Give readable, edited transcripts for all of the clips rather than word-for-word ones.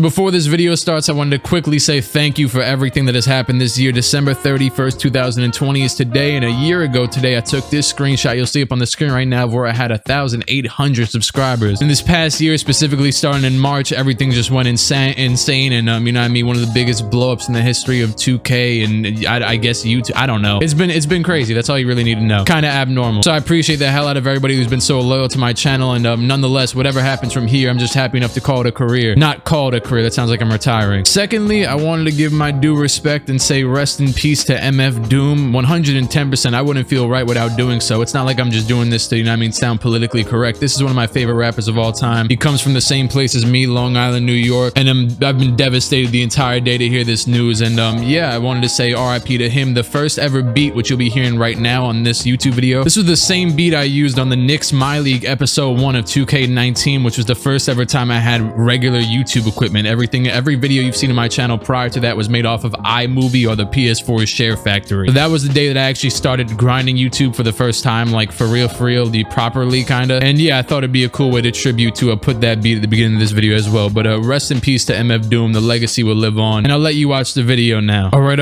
Before this video starts, I wanted to quickly say thank you for everything that has happened this year. December 31st, 2020 is today, and a year ago today, I took this screenshot. You'll see up on the screen right now where I had 1,800 subscribers. In this past year, specifically starting in March, everything just went insane, and you know what I mean, one of the biggest blowups in the history of 2K and I guess YouTube. I don't know. It's been crazy. That's all you really need to know. Kind of abnormal. So I appreciate the hell out of everybody who's been so loyal to my channel, and nonetheless, whatever happens from here, I'm just happy enough to call it a career. Not call it a career. That sounds like I'm retiring. Secondly, I wanted to give my due respect and say rest in peace to MF Doom. 110%. I wouldn't feel right without doing so. It's not like I'm just doing this to, you know what I mean, sound politically correct. This is one of my favorite rappers of all time. He comes from the same place as me, Long Island, New York, and I've been devastated the entire day to hear this news. And yeah, I wanted to say RIP to him. The first ever beat, which you'll be hearing right now on this YouTube video, this was the same beat I used on the Knicks My League episode 1 of 2K19, which was the first ever time I had regular YouTube equipment. Every video you've seen on my channel prior to that was made off of iMovie or the PS4 Share Factory. So that was the day that I actually started grinding YouTube for the first time, like for real, properly kind of. And yeah, I thought it'd be a cool way to tribute to put that beat at the beginning of this video as well. But rest in peace to MF Doom. The legacy will live on. And I'll let you watch the video now. All right.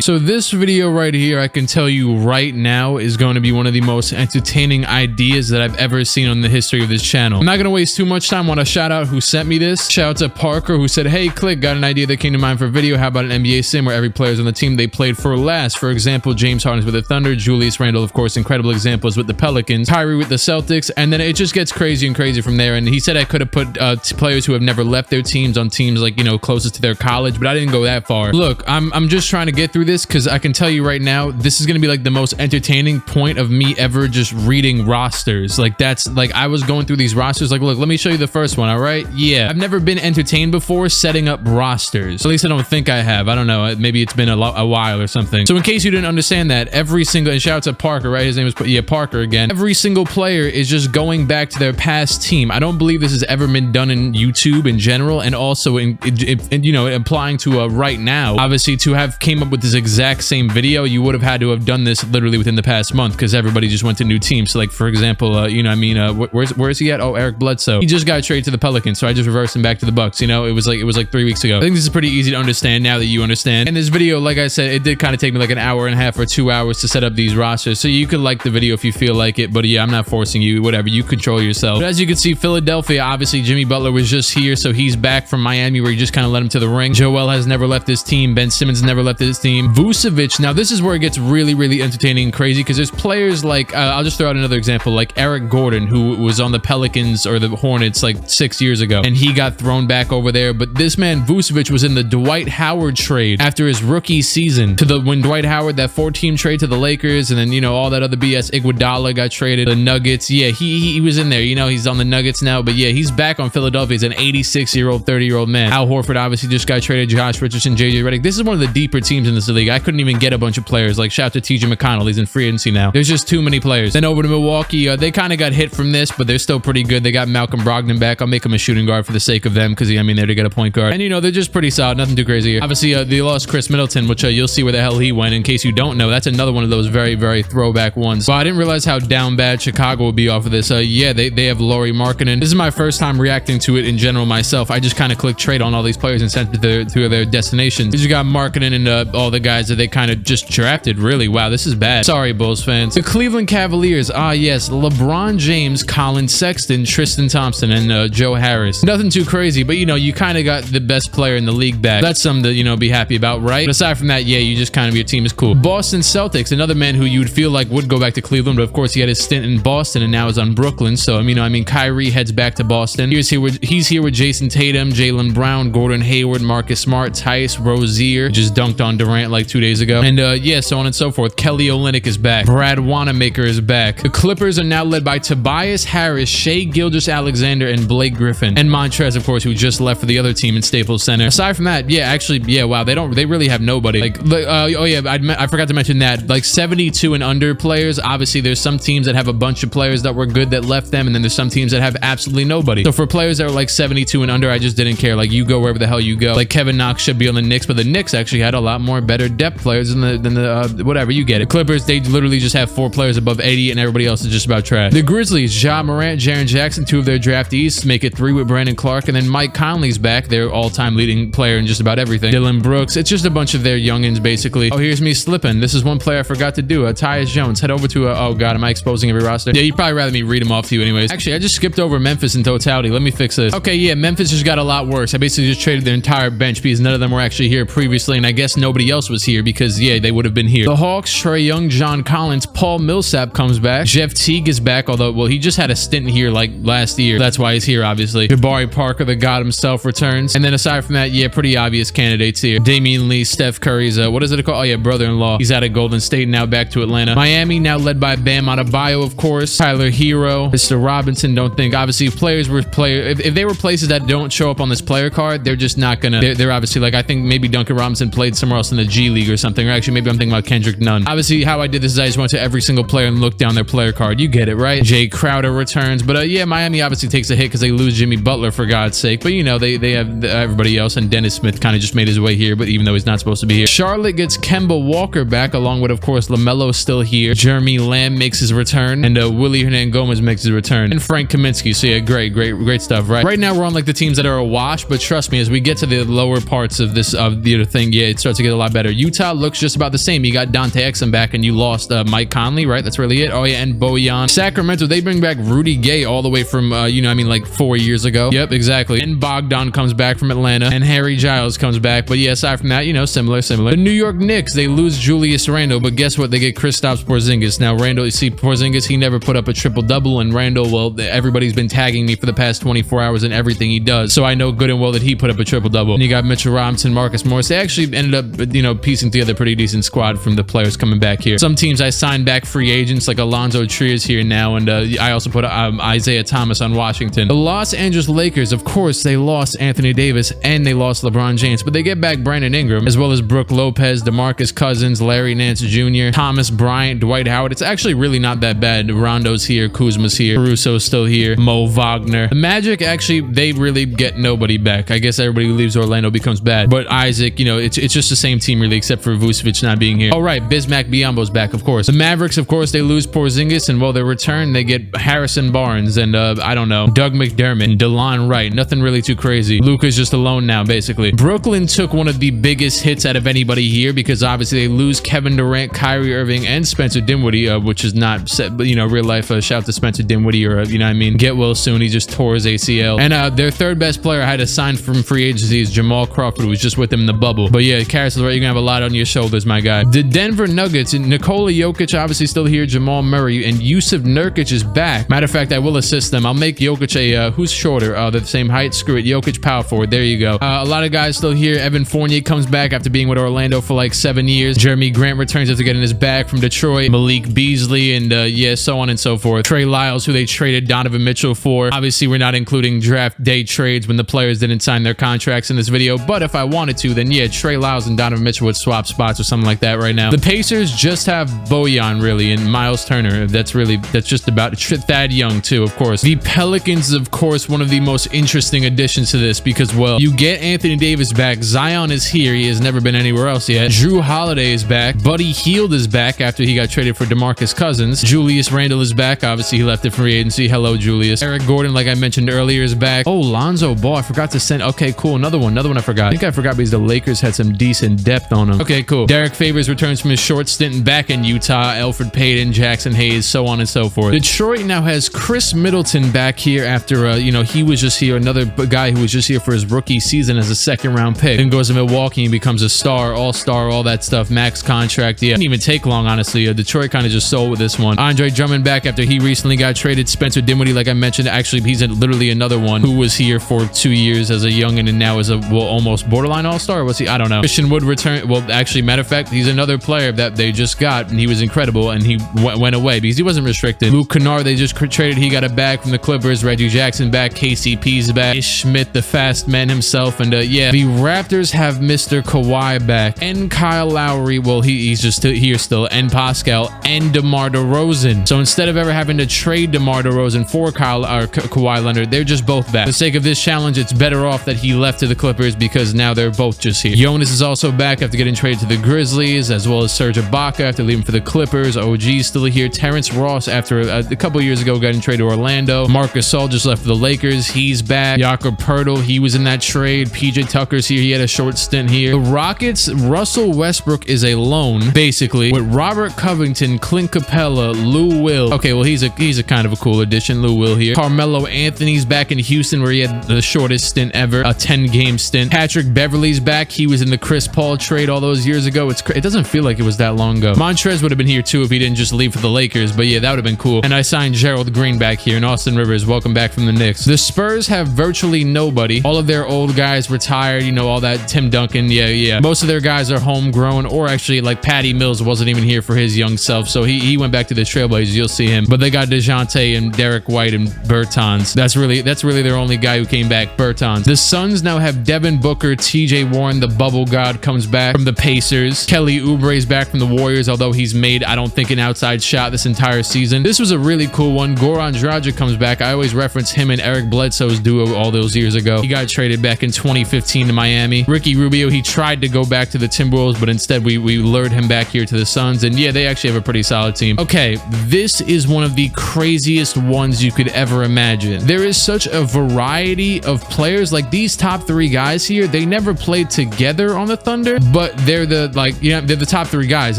So this video right here, I can tell you right now, is going to be one of the most entertaining ideas that I've ever seen on the history of this channel. I'm not going to waste too much time. I want to shout out who sent me this. Shout out to Parker, who said, "Hey, Click, got an idea that came to mind for a video. How about an NBA sim where every player's on the team they played for last? For example, James Harden's with the Thunder, Julius Randle, of course, incredible examples with the Pelicans, Kyrie with the Celtics," and then it just gets crazy and crazy from there. And he said I could have put players who have never left their teams on teams like, you know, closest to their college, but I didn't go that far. Look, I'm just trying to get through this because I can tell you right now, this is going to be like the most entertaining point of me ever just reading rosters. Like, that's like, I was going through these rosters, like, look, let me show you the first one. All right. Yeah. I've never been entertained before setting up rosters. At least I don't think I have. I don't know. Maybe it's been a while or something. So in case you didn't understand that, every single, and shout out to Parker, right? His name was, yeah, Parker again. Every single player is just going back to their past team. I don't believe this has ever been done in YouTube in general, and also in you know, applying to right now. Obviously, to have came up with this exact same video, you would have had to have done this literally within the past month because everybody just went to new teams. So like, for example, you know what I mean, where's he at? Oh, Eric Bledsoe. He just got traded to the Pelicans, so I just reversed him back to the Bucks. You know, it was like 3 weeks ago. I think this is pretty easy to understand now that you understand. And this video, like I said, it did kind of take me like an hour and a half or 2 hours to set up these rosters. So you could like the video if you feel like it, but yeah, I'm not forcing you. Whatever, you control yourself. But as you can see, Philadelphia, obviously Jimmy Butler was just here, so he's back from Miami where he just kind of led him to the ring. Joel has never left his team. Ben Simmons never left his team. Vucevic, now this is where it gets really entertaining and crazy because there's players like I'll just throw out another example, like Eric Gordon, who was on the Pelicans or the Hornets like 6 years ago, and he got thrown back over there. But this man Vucevic was in the Dwight Howard trade after his rookie season when Dwight Howard, that 4-team trade to the Lakers, and then, you know, all that other BS. Iguodala got traded to the Nuggets. Yeah, he was in there. You know, he's on the Nuggets now, but yeah, he's back on Philadelphia. He's an 86-year-old, 30-year-old man. Al Horford obviously just got traded. Josh Richardson, JJ Redick. This is one of the deeper teams in this league. I couldn't even get a bunch of players. Like, shout out to TJ McConnell. He's in free agency now. There's just too many players. Then over to Milwaukee, they kind of got hit from this, but they're still pretty good. They got Malcolm Brogdon back. I'll make him a shooting guard for the sake of them because, I mean, they're to get a point guard. And, you know, they're just pretty solid. Nothing too crazy here. Obviously, they lost Chris Middleton, which you'll see where the hell he went. In case you don't know, that's another one of those very throwback ones. But I didn't realize how down bad Chicago would be off of this. Yeah, they have Lauri Markkanen. This is my first time reacting to it in general myself. I just kind of clicked trade on all these players and sent it to their destinations. You got Markkanen and all the guys that they kind of just drafted. Really, wow, this is bad. Sorry, Bulls fans. The Cleveland Cavaliers. Yes, LeBron James, Colin Sexton, Tristan Thompson, and Joe Harris. Nothing too crazy, but you know, you kind of got the best player in the league back. That's something to, you know, be happy about, right? But aside from that, yeah, you just kind of, your team is cool. Boston Celtics, another man who you would feel like would go back to Cleveland, but of course he had his stint in Boston and now is on Brooklyn. So I mean, Kyrie heads back to Boston. He's here with Jason Tatum, Jaylen Brown, Gordon Hayward, Marcus Smart, Tice Rozier, just dunked on Durant like 2 days ago, and yeah, so on and so forth. Kelly Olynyk is back. Brad Wanamaker is back. The Clippers are now led by Tobias Harris, Shai Gilgeous-Alexander, and Blake Griffin, and Montrez, of course, who just left for the other team in Staples Center. Aside from that, yeah, actually, yeah, wow, they really have nobody. Like, oh yeah, I forgot to mention that, like 72 and under players. Obviously, there's some teams that have a bunch of players that were good that left them, and then there's some teams that have absolutely nobody. So for players that are like 72 and under, I just didn't care. Like, you go wherever the hell you go. Like, Kevin Knox should be on the Knicks, but the Knicks actually had a lot more better depth players than the whatever, you get it. Clippers, they literally just have 4 players above 80, and everybody else is just about trash. The Grizzlies, Ja Morant, Jaren Jackson, 2 of their draftees, make make it 3 with Brandon Clark, and then Mike Conley's back, their all-time leading player in just about everything. Dylan Brooks. It's just a bunch of their youngins, basically. Oh, here's me slipping. This is one player I forgot to do. Tyus Jones. Head over to oh god, am I exposing every roster? Yeah, you'd probably rather me read them off to you anyways. Actually, I just skipped over Memphis in totality. Let me fix this. Okay, yeah, Memphis just got a lot worse. I basically just traded their entire bench because none of them were actually here previously, and I guess nobody else was here because, yeah, they would have been here. The Hawks, Trae Young, John Collins, Paul Millsap comes back. Jeff Teague is back, although, well, he just had a stint here like last year. That's why he's here, obviously. Jabari Parker, the god himself, returns. And then aside from that, yeah, pretty obvious candidates here. Damian Lee, Steph Curry's, what is it called? Oh, yeah, brother-in-law. He's out of Golden State, now back to Atlanta. Miami, now led by Bam Adebayo, of course. Tyler Hero, Mr. Robinson. Don't think, obviously, if players were if they were places that don't show up on this player card, they're just not gonna, they're obviously, like, I think maybe Duncan Robinson played somewhere else in the G League or something, or actually maybe I'm thinking about Kendrick Nunn. Obviously, how I did this is I just went to every single player and looked down their player card. You get it, right? Jay Crowder returns, but yeah, Miami obviously takes a hit because they lose Jimmy Butler, for God's sake, but you know, they have everybody else, and Dennis Smith kind of just made his way here, but even though he's not supposed to be here. Charlotte gets Kemba Walker back, along with, of course, LaMelo still here. Jeremy Lamb makes his return, and Willie Hernangomez makes his return, and Frank Kaminsky. So yeah, great stuff, right? Right now we're on like the teams that are awash, but trust me, as we get to the lower parts of this the other thing, yeah, it starts to get a lot better. Utah looks just about the same. You got Dante Exum back, and you lost Mike Conley, right? That's really it. Oh yeah, and Bojan. Sacramento, they bring back Rudy Gay all the way from you know, I mean, like 4 years ago. Yep, exactly. And Bogdan comes back from Atlanta, and Harry Giles comes back. But yeah, aside from that, you know, similar. The New York Knicks, they lose Julius Randle, but guess what? They get Kristaps Porzingis. Now Randle, you see Porzingis, he never put up a triple-double, and Randle, well, everybody's been tagging me for the past 24 hours in everything he does, so I know good and well that he put up a triple-double. And you got Mitchell Robinson, Marcus Morris. They actually ended up, you know, piecing together a pretty decent squad from the players coming back here. Some teams I signed back free agents, like Alonzo Trias here now, and I also put Isaiah Thomas on Washington. The Los Angeles Lakers, of course, they lost Anthony Davis and they lost LeBron James, but they get back Brandon Ingram, as well as Brook Lopez, DeMarcus Cousins, Larry Nance Jr., Thomas Bryant, Dwight Howard. It's actually really not that bad. Rondo's here, Kuzma's here, Caruso's still here, Mo Wagner. The Magic, actually, they really get nobody back. I guess everybody who leaves Orlando becomes bad, but Isaac, you know, it's just the same team really, except for Vucevic not being here. All right, Bismack Biyombo's back, of course. The Mavericks, of course, they lose Porzingis, and well, they return, they get Harrison Barnes and I don't know, Doug McDermott and DeLon Wright. Nothing really too crazy. Luka's just alone now, basically. Brooklyn took one of the biggest hits out of anybody here because obviously they lose Kevin Durant, Kyrie Irving, and Spencer Dinwiddie, which is not set, but you know, real life. Shout out to Spencer Dinwiddie, or you know what I mean, get well soon. He just tore his ACL. And their third best player I had to sign from free agency is Jamal Crawford, who was just with them in the bubble. But yeah, Carousel, right, you're gonna have a lot on your shoulders, my guy. The Denver Nuggets, Nikola Jokic obviously still here, Jamal Murray, and Yusuf Nurkic is back. Matter of fact, I will assist them. I'll make Jokic a who's shorter? They're the same height. Screw it, Jokic power forward. There you go. A lot of guys still here. Evan Fournier comes back after being with Orlando for like 7 years. Jeremy Grant returns after getting his bag from Detroit. Malik Beasley, and yeah, so on and so forth. Trey Lyles, who they traded Donovan Mitchell for. Obviously, we're not including draft day trades when the players didn't sign their contracts in this video, but if I wanted to, then yeah, Trey Lyles and Donovan Mitchell would swap spots or something like that right now. The Pacers just have Bojan, really, and Miles Turner. That's just about it. Thad Young, too, of course. The Pelicans, of course, one of the most interesting additions to this because, well, you get Anthony Davis back. Zion is here. He has never been anywhere else yet. Drew Holiday is back. Buddy Hield is back after he got traded for DeMarcus Cousins. Julius Randle is back. Obviously, he left it free agency. Hello, Julius. Eric Gordon, like I mentioned earlier, is back. Oh, Lonzo Ball. I forgot to send. Okay, cool. Another one I forgot. I think I forgot because the Lakers had some decent depth on them. Okay, cool. Derek Favors returns from his short stint back in Utah. Alfred Payton, Jackson Hayes, so on and so forth. Detroit now has Chris Middleton back here after, you know, he was just here. Another guy who was just here for his rookie season as a second-round pick. Then goes to Milwaukee and becomes a star, all-star, all that stuff. Max contract. Yeah, didn't even take long, honestly. Detroit kind of just sold with this one. Andre Drummond back after he recently got traded. Spencer Dinwiddie, like I mentioned, actually, he's literally another one who was here for 2 years as a youngin' and now is a, well, almost borderline all-star. What's he? I don't know. Christian Wood return. Well, actually, matter of fact, he's another player that they just got, and he was incredible, and he went away because he wasn't restricted. Luke Kennard, they just traded. He got a bag from the Clippers. Reggie Jackson back. KCP's back. Ish Smith, the fast man himself, and yeah, the Raptors have Mr. Kawhi back, and Kyle Lowry. Well, he's just here still, and Pascal, and DeMar DeRozan. So instead of ever having to trade DeMar DeRozan for Kawhi Leonard, they're just both back. For the sake of this challenge, it's better off that he left to the Clippers because now they're both just here. Jonas is also back after getting traded to the Grizzlies, as well as Serge Ibaka after leaving for the Clippers. OG's still here. Terrence Ross after a couple years ago getting traded to Orlando. Marcus Gasol just left the Lakers. He's back. Jakob Poeltl, he was in that trade. PJ Tucker's here. He had a short stint here. The Rockets, Russell Westbrook is a loan, basically, with Robert Covington, Clint Capella, Lou Will. Okay, well, he's a kind of a cool addition. Lou Will here. Carmelo Anthony's back in Houston, where he had the shortest stint ever, a 10-game stint. Patrick Beverley's back. He was in the Chris Paul trade all those years ago. It doesn't feel like it was that long ago. Montrez would have been here too if he didn't just leave for the Lakers, but yeah, that would have been cool. And I signed Gerald Green back here, and Austin Rivers, welcome back from the Knicks. The Spurs have virtually nobody. All of their old guys retired, you know, all that. Tim Duncan, yeah. Most of their guys are homegrown, or actually, like, Patty Mills wasn't even here for his young self, so he went back to the Trailblazers. You'll see him. But they got DeJounte and Derek White and Bertans. That's really their only guy who came back, Bertans. The Suns now have Devin Booker, TJ Warren, the bubble god, comes back from the Pacers. Kelly Oubre's back from the Warriors, although he's made, I don't think, an outside shot this entire season. This was a really cool one. Goran Dragic comes back. I always reference him and Eric Bledsoe's duo all those years ago. He got traded back in 2015 to Miami. Ricky Rubio, he tried to go back to the Timberwolves, but instead we lured him back here to the Suns, and yeah, they actually have a pretty solid team. Okay, this is one of the craziest ones you could ever imagine. There is such a variety of players. Like, these top three guys here, they never played together on the Thunder, but they're the top three guys,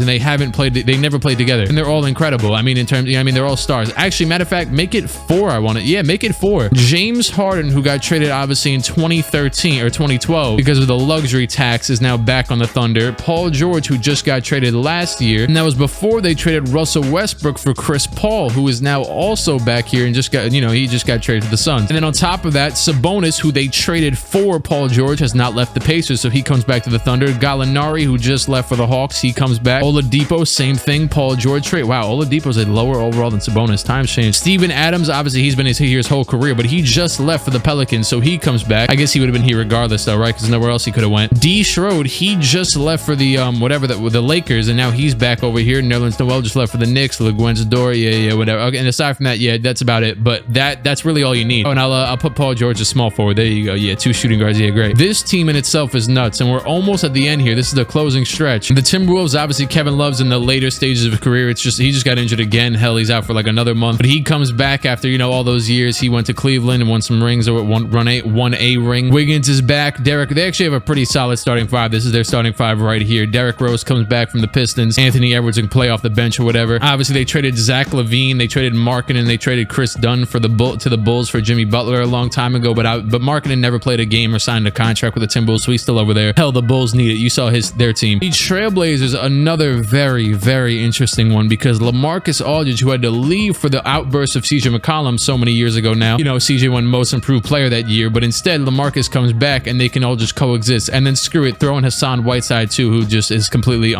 and they never played together, and they're all incredible. I mean, in terms, they're all stars. Actually, matter of fact, make it 4. I want it. Yeah, make it 4. James Harden, who got traded obviously in 2013 or 2012 because of the luxury tax, is now back on the Thunder. Paul George, who just got traded last year, and that was before they traded Russell Westbrook for Chris Paul, who is now also back here and just got, he just got traded to the Suns. And then on top of that, Sabonis, who they traded for Paul George, has not left the Pacers, so he comes back to the Thunder. Gallinari, who just left for the Hawks, he comes back. Oladipo, same thing. Paul George trade. Wow, Oladipo's a lower overall than Sabonis. Times change. Steven Adams, obviously he's been here his whole career, but he just left for the Pelicans, so he comes back. I guess he would have been here regardless though, right? Because nowhere else he could have went. D. Schroed, he just left for the the Lakers, and now he's back over here. Nerlens Noel just left for the Knicks. LeGuen's Dor, yeah, whatever. Okay, and aside from that, yeah, that's about it. But that's really all you need. Oh, and I'll put Paul George as small forward. There you go. Yeah, 2 shooting guards. Yeah, great. This team in itself is nuts, and we're almost at the end here. This is the closing stretch. The Timberwolves, obviously Kevin Love's in the later stages of his career. It's just, he just got injured again. Hell, he's out for like another month, but he comes back after, all those years. He went to Cleveland and won some rings, or won a ring. Wiggins is back. They actually have a pretty solid starting 5. This is their starting 5 right here. Derrick Rose comes back from the Pistons. Anthony Edwards can play off the bench or whatever. Obviously, they traded Zach LaVine. They traded Markkanen. They traded Chris Dunn to the Bulls for Jimmy Butler a long time ago, but Markkanen never played a game or signed a contract with the Timberwolves, so he's still over there. Hell, the Bulls need it. You saw their team. The Trailblazers, another very, very interesting one, because Lamarcus Aldridge, who had to leave for the outburst of CJ McCollum so many years ago now, CJ won most improved player that year, but instead Lamarcus comes back and they can all just coexist. And then screw it, throw in Hassan Whiteside too, who just is completely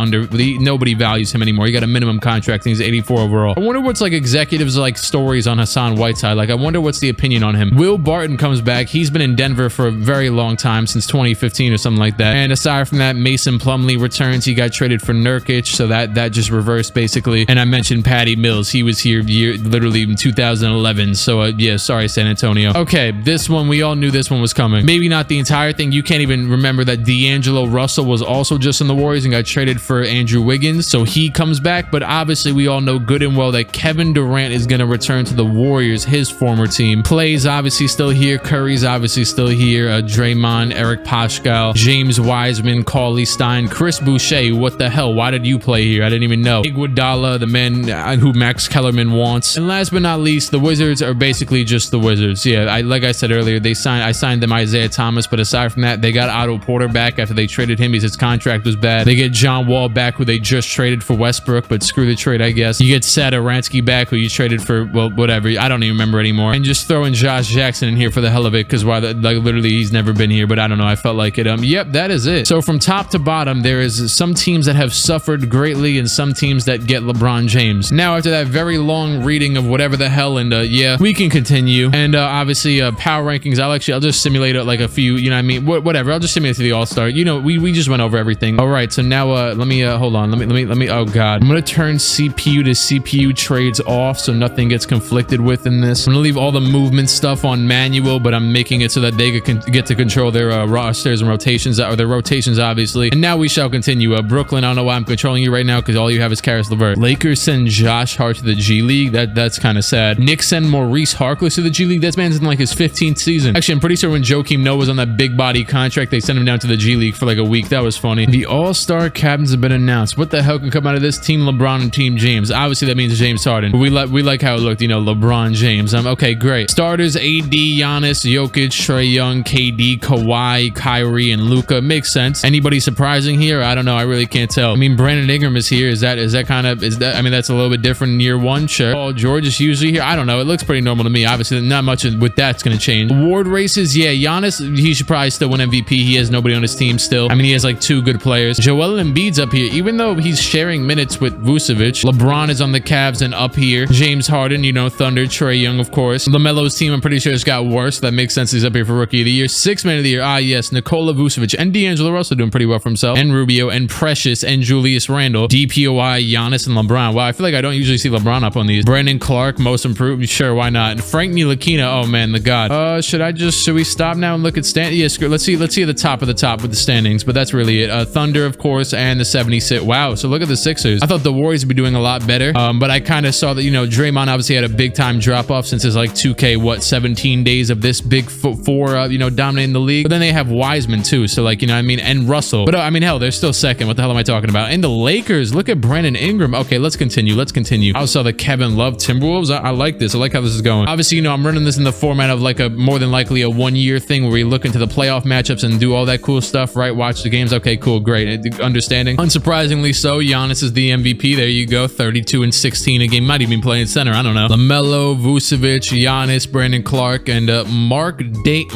nobody values him anymore. He got a minimum contract and he's 84 overall. I wonder what's like executives like stories on Hassan Whiteside. Like, I wonder what's the opinion on him. Will Barton comes back. He's been in Denver for a very long time, since 2015 or something like that. And aside from that, Mason Plumlee returns. He got traded for Nurkic, so that just reversed basically. And I mentioned Patty Mills. He was here literally in 2011. So yeah, sorry San Antonio. Okay, this one, we all knew this one was coming. Maybe not the entire thing. You can't even remember that D'Angelo Russell was also just in the Warriors and got traded for Andrew Wiggins, so he comes back. But obviously we all know good and well that Kevin Durant is going to return to the Warriors, his former team. Clay's obviously still here. Curry's obviously still here. Draymond, Eric Paschall, James Wiseman, Cauley Stein, Chris Boucher. What the hell? Why did you play here? I didn't even know. Iguodala, the man who Max Kellerman wants. And last but not least, the Wizards are basically just the Wizards. Yeah, like I said earlier, I signed them Isaiah Thomas, but aside from that, they got Otto Porter back after they traded him because his contract was bad. They get John Wall back, who they just traded for Westbrook, but screw the trade, I guess. You get Satoransky back, who you traded for, well, whatever. I don't even remember anymore. And just throw in Josh Jackson in here for the hell of it, because literally he's never been here, but I don't know. I felt like it. Yep, that is it. So from top to bottom, there is some teams that have suffered greatly and some teams that get LeBron James. Now, after that very long reading of whatever the hell, and yeah, we can continue. And obviously, power rankings, I'll just simulate it like a few, you know what I mean? Whatever. I'll just simulate to the All-Star. We just went over everything. All right, so now let me hold on. Let me oh god. I'm gonna turn CPU to CPU trades off so nothing gets conflicted with in this. I'm gonna leave all the movement stuff on manual, but I'm making it so that they can get to control their rosters and rotations, or their rotations, obviously. And now we shall continue. Brooklyn, I don't know why I'm controlling you right now, because all you have is Karis LeVert. Lakers send Josh Hart to the G League. That's kind of sad. Knicks send Maurice Harkless to the G G League. This man's in like his 15th season. Actually, I'm pretty sure when Joakim Noah was on that big body contract, they sent him down to the G League for like a week. That was funny. The all-star captains have been announced. What the hell can come out of this? Team LeBron and Team James. Obviously, that means James Harden. We like how it looked, you know, LeBron James. Okay, great. Starters: AD, Giannis, Jokic, Trae Young, KD, Kawhi, Kyrie, and Luka. Makes sense. Anybody surprising here? I don't know. I really can't tell. I mean, Brandon Ingram is here. Is that I mean, that's a little bit different in year one. Sure. Paul George is usually here. I don't know. It looks pretty normal to me. Obviously, not much with that's going to change. Award races. Yeah, Giannis, he should probably still win MVP. He has nobody on his team still. I mean, he has like 2 good players. Joel Embiid's up here, even though he's sharing minutes with Vucevic. LeBron is on the Cavs and up here. James Harden, you know, Thunder. Trae Young, of course. LaMelo's team, I'm pretty sure it's got worse. That makes sense. He's up here for Rookie of the Year. 6th Man of the Year. Ah, yes. Nikola Vucevic and D'Angelo Russell doing pretty well for himself. And Rubio and Precious and Julius Randle. DPOI, Giannis, and LeBron. Wow, I feel like I don't usually see LeBron up on these. Brandon Clark, most improved. Sure, why not? Frank Ntilikina. Oh man, the god. Should we stop now and look at Yes, let's see at the top of the top with the standings, but that's really it. Thunder, of course, and the 76. Wow, so look at the Sixers. I thought the Warriors would be doing a lot better, but I kind of saw that, you know, Draymond obviously had a big time drop off since his like 2K 17 days of this big four, you know, dominating the league. But then they have Wiseman too, so like, you know what I mean, and Russell. But I mean, hell, they're still second. What the hell am I talking about? And the Lakers, look at Brandon Ingram. Okay, let's continue. I also saw the Kevin Love Timberwolves. I like this. I like how this is going. Obviously, you know, I'm running this in the format of like a more than likely a 1-year thing where we look into the playoff matchups and do all that cool stuff, right? Watch the games. Okay, cool, great. Understanding. Unsurprisingly so, Giannis is the MVP. There you go. 32 and 16 a game. Might even be playing center. I don't know. LaMelo, Vucevic, Giannis, Brandon Clark, and Mark Day.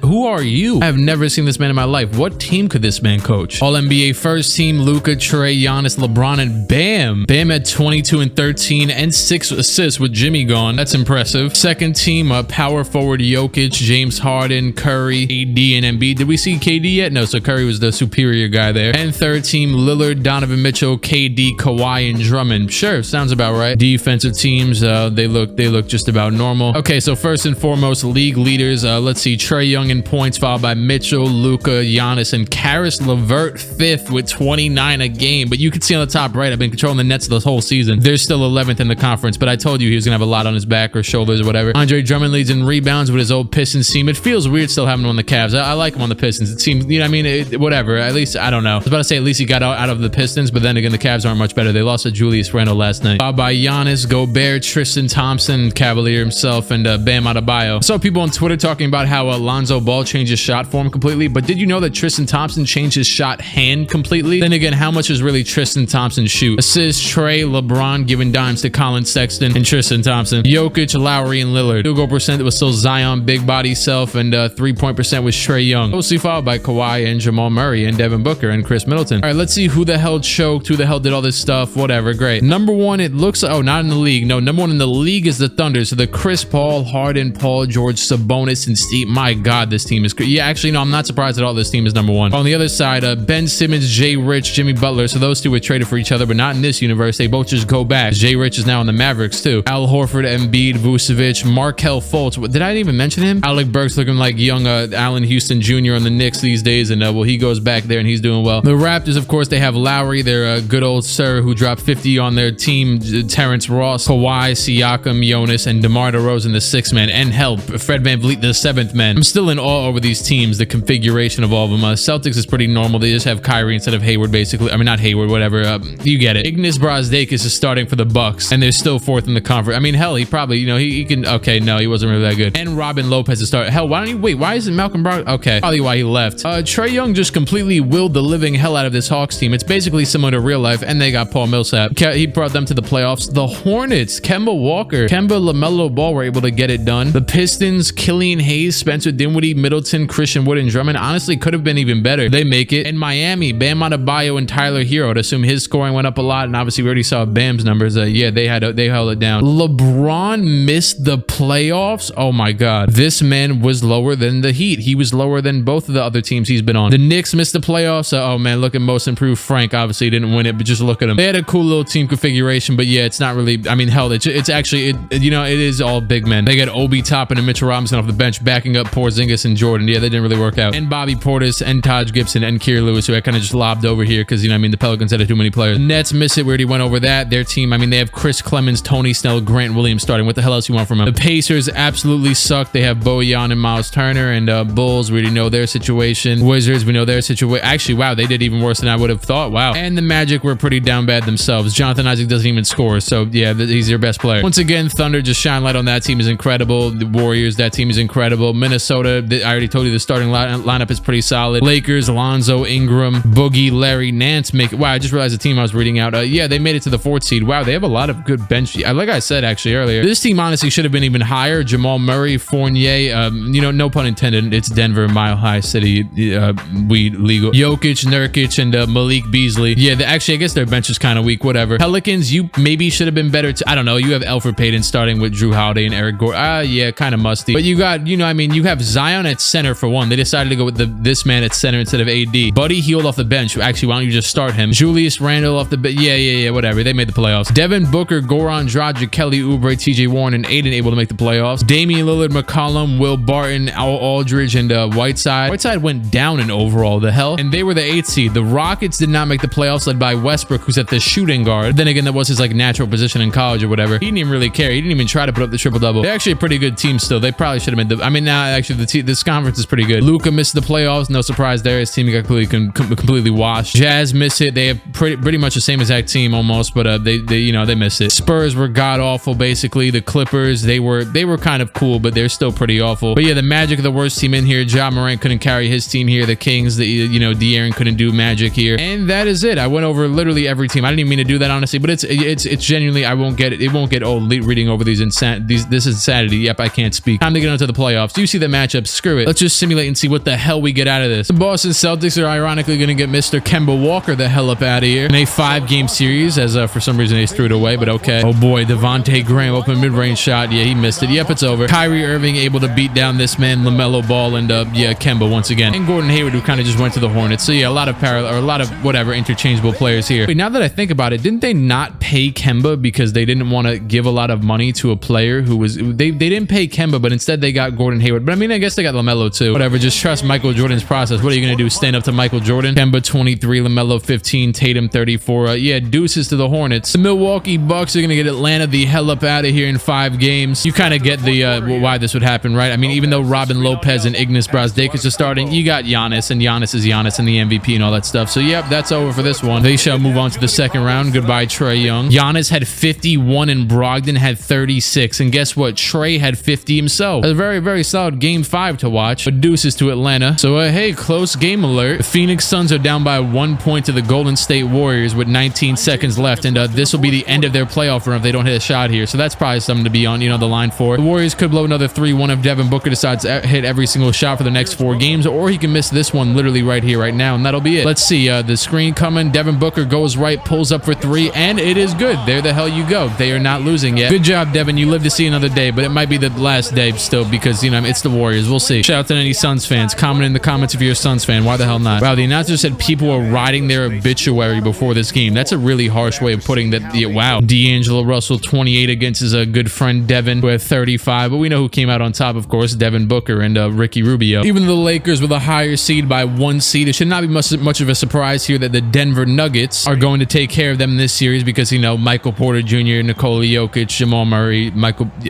Who are you? I have never seen this man in my life. What team could this man coach? All NBA first team: Luka, Trae, Giannis, LeBron, and Bam. Bam had 22 and 13 and 6 assists with Jimmy gone. That's impressive. Second team, power forward: Jokic, James Harden, Curry, AD, and Embiid. Did we see KD yet? No, so Curry was the superior guy there. And third team: Lillard, Donovan Mitchell, KD, Kawhi, and Drummond. Sure, sounds about right. Defensive teams, they look just about normal. Okay, so first and foremost, league leaders. Let's see: Trae Young in points, followed by Mitchell, Luka, Giannis, and Karis LeVert 5th with 29 a game. But you can see on the top right, I've been controlling the Nets this whole season. They're still 11th in the conference, but I told you he was gonna have a lot on his back or shoulders or whatever. Andre Drummond leads in rebounds with his old Pistons team. It feels weird still having him on the Cavs. I like him on the Pistons. It seems, you know, I mean, whatever. At least, I don't know. I was about to say at least he got out of the Pistons, but then again, the Cavs aren't much better. They lost to Julius Randle last night. By Giannis, Gobert, Tristan Thompson, Cavalier himself, and Bam Adebayo. I saw people on Twitter talking about how Lonzo Ball changed his shot form completely, but did you know that Tristan Thompson changed his shot hand completely? Then again, how much does really Tristan Thompson shoot? Assists: Trae, LeBron giving dimes to Colin Sexton and Tristan Thompson. Jokic, Lowry, and Lillard. Field goal percent was still Zion, big body self, and 3-point percent was Trae Young. Closely followed by Kawhi and Jamal Murray and Devin Booker and Chris Middleton. All right, let's see who the hell choked, who the hell did all this stuff, whatever, great. Number one, it looks, oh, not in the league. No, number one in the league is the Thunder. So the Chris Paul, Harden, Paul George, Sabonis, and Steve. My God, this team is crazy. Yeah, actually, no, I'm not surprised at all this team is number one. On the other side, Ben Simmons, Jay Rich, Jimmy Butler. So those two were traded for each other, but not in this universe. They both just go back. Jay Rich is now in the Mavericks too. Al Horford, Embiid, Vucevic, Markelle Fultz. Did I even mention him? Alec Burks looking like young Allen Houston Jr. on the Knicks these days, and well, he goes back there and he's doing well. The Raptors, of course, they have Lowry, their good old sir who dropped 50 on their team. Terrence Ross, Kawhi, Siakam, Jonas, and DeMar DeRozan, the 6th man, and hell, Fred VanVleet, the 7th man. I'm still in awe over these teams, the configuration of all of them. Celtics is pretty normal. They just have Kyrie instead of Hayward, basically. I mean, not Hayward, whatever. You get it. Ignas Brazdeikis is starting for the Bucks, and they're still 4th in the conference. I mean, hell, he probably, you know, he can. Okay, no, he wasn't really that good. And Robin Lopez is starting. Hell, why don't you wait? Why isn't Malcolm Brogdon? Okay, probably why he left. Trae Young just completely willed the living hell out of this Hawks team. It's basically similar to real life, and they got Paul Millsap. He brought them to the playoffs. The Hornets, Kemba Walker, LaMelo Ball were able to get it done. The Pistons, Killian Hayes, Spencer Dinwiddie, Middleton, Christian Wood, and Drummond honestly could have been even better. They make it. In Miami, Bam Adebayo and Tyler Hero. I'd assume his scoring went up a lot, and obviously we already saw Bam's numbers. Yeah, they held it down. LeBron missed the playoffs. Oh my God, this man was lower than the Heat. He was lower than both of the other teams he's been on. The Knicks missed the playoffs. Oh man, look at most improved Frank. Obviously didn't win it, but just look at him. They had a cool little team configuration, but yeah, it's not really. I mean, hell, it's actually, you know, it is all big men. They got Obi Toppin and Mitchell Robinson off the bench, backing up Porzingis and Jordan. Yeah, that didn't really work out. And Bobby Portis and Taj Gibson and Kier Lewis, who I kind of just lobbed over here because, you know, I mean, the Pelicans had too many players. The Nets miss it. We already went over that. Their team, I mean, they have Chris Clemens, Tony Snell, Grant Williams starting. What the hell else you want from them? The Pacers absolutely suck. They have Bojan and Miles Turner. And Bulls, we already know their situation. Wizards, we know their situation. Actually, wow, they did even worse than I would have thought. Wow. And the Magic were pretty down bad themselves. Jonathan Isaac doesn't even score. So yeah, he's your best player. Once again, Thunder just shine light on that team is incredible. The Warriors, that team is incredible. Minnesota, I already told you the starting lineup is pretty solid. Lakers, Alonzo, Ingram, Boogie, Larry, Nance make it. Wow, I just realized the team I was reading out. Yeah, they made it to the 4th seed. Wow, they have a lot of good bench. Like I said actually earlier, this team honestly should have been even higher. Jamal Murray, Fournier, you know, no pun intended. It's Denver, Mile High City, weed legal. Jokic, Nurkic, and Malik Beasley. Yeah, actually, I guess their bench is kind of weak. Whatever. Pelicans, you maybe should have been better. I don't know. You have Elfrid Payton starting with Drew Holiday and Eric Gordon. Yeah, kind of musty. But you got, you know, I mean, you have Zion at center for one. They decided to go with this man at center instead of AD. Buddy Hield off the bench. Actually, why don't you just start him? Julius Randle off the bench. Yeah, whatever. They made the playoffs. Devin Booker, Goran Dragic, Kelly Oubre, TJ Warren, and Aiden able to make the playoffs. Damian Lillard, McCollum, Will Barton, Aldridge, and Whiteside. Whiteside went down in overall. The hell? And they were the 8th seed. The Rockets did not make the playoffs, led by Westbrook, who's at the shooting guard. Then again, that was his like natural position in college or whatever. He didn't even really care. He didn't even try to put up the triple-double. They're actually a pretty good team still. They probably should have been I mean, now actually this conference is pretty good. Luka missed the playoffs. No surprise there. His team got completely washed. Jazz missed it. They have pretty much the same exact team almost, but they you know, they missed it. Spurs were god awful basically. The Clippers, they were kind of cool, but they're still pretty awful. But yeah, the Magic are the worst team in here. Ja Morant couldn't carry his team here. The Kings, you know, De'Aaron couldn't do magic here. And that is it. I went over literally every team. I didn't even mean to do that honestly, but it's genuinely, I won't get it. It won't get old reading over these this is insanity. Yep, I can't speak. Time to get onto the playoffs. Do you see the matchup? Screw it. Let's just simulate and see what the hell we get out of this. The Boston Celtics are ironically going to get Mr. Kemba Walker the hell up out of here in a 5-game series, as for some reason they threw it away, but okay. Oh boy, Devontae Graham open mid-range shot. Yeah, he missed it. Yep, it's over. Kyrie Irving able to beat down this man LaMelo Ball, and yeah, Kemba once again, and Gordon Hayward, who kind of just went to the Hornets. So yeah, a lot of whatever interchangeable players here. Wait, now that I think about it, didn't they not pay Kemba because they didn't want to give a lot of money to a player who was they didn't pay Kemba, but instead they got Gordon Hayward. But I mean, I guess they got LaMelo too. Whatever, just trust Michael Jordan's process. What are you gonna do? Stand up to Michael Jordan? Kemba 23, LaMelo 15, Tatum 34. Yeah, deuces to the Hornets. The Milwaukee Bucks are gonna get Atlanta the hell up out of here in 5 games. You kind of get the why this would happen, right? I mean, even though Robin Lopez and Ignas Brazdeikis are starting, you got Giannis, and Giannis is Giannis and the MVP and all that stuff. So yep, that's over for this one. They shall move on to the second round. Goodbye, Trae Young. Giannis had 51 and Brogdon had 36. And guess what? Trae had 50 himself. A very, very solid game 5 to watch. But deuces to Atlanta. So hey, close game alert. The Phoenix Suns are down by 1 point to the Golden State Warriors with 19 seconds left. And this will be the end of their playoff run if they don't hit a shot here. So that's probably something to be on, you know, the line for. The Warriors could blow another 3-1 if Devin Booker decides to hit every single shot for the next 4 games, or he can miss this one literally right here, right now, and that'll be it. Let's see, the screen coming. Devin Booker goes right, pulls up for 3, and it is good. There the hell you go. They are not losing yet. Good job, Devin. You live to see another day, but it might be the last day still because, you know, it's the Warriors. We'll see. Shout out to any Suns fans. Comment in the comments if you're a Suns fan. Why the hell not? Wow, the announcer said people were writing their obituary before this game. That's a really harsh way of putting that. Yeah, wow. D'Angelo Russell, 28 against his good friend Devin with 35, but we know who came out on top, of course, Devin Booker and Ricky Rubio. Even the Lakers with a higher seed by 1 seed, it should not be much of a surprise here that the Denver Nuggets are going to take care of them in this series because, you know, Michael Porter Jr., Nikola Jokic, Jamal Murray,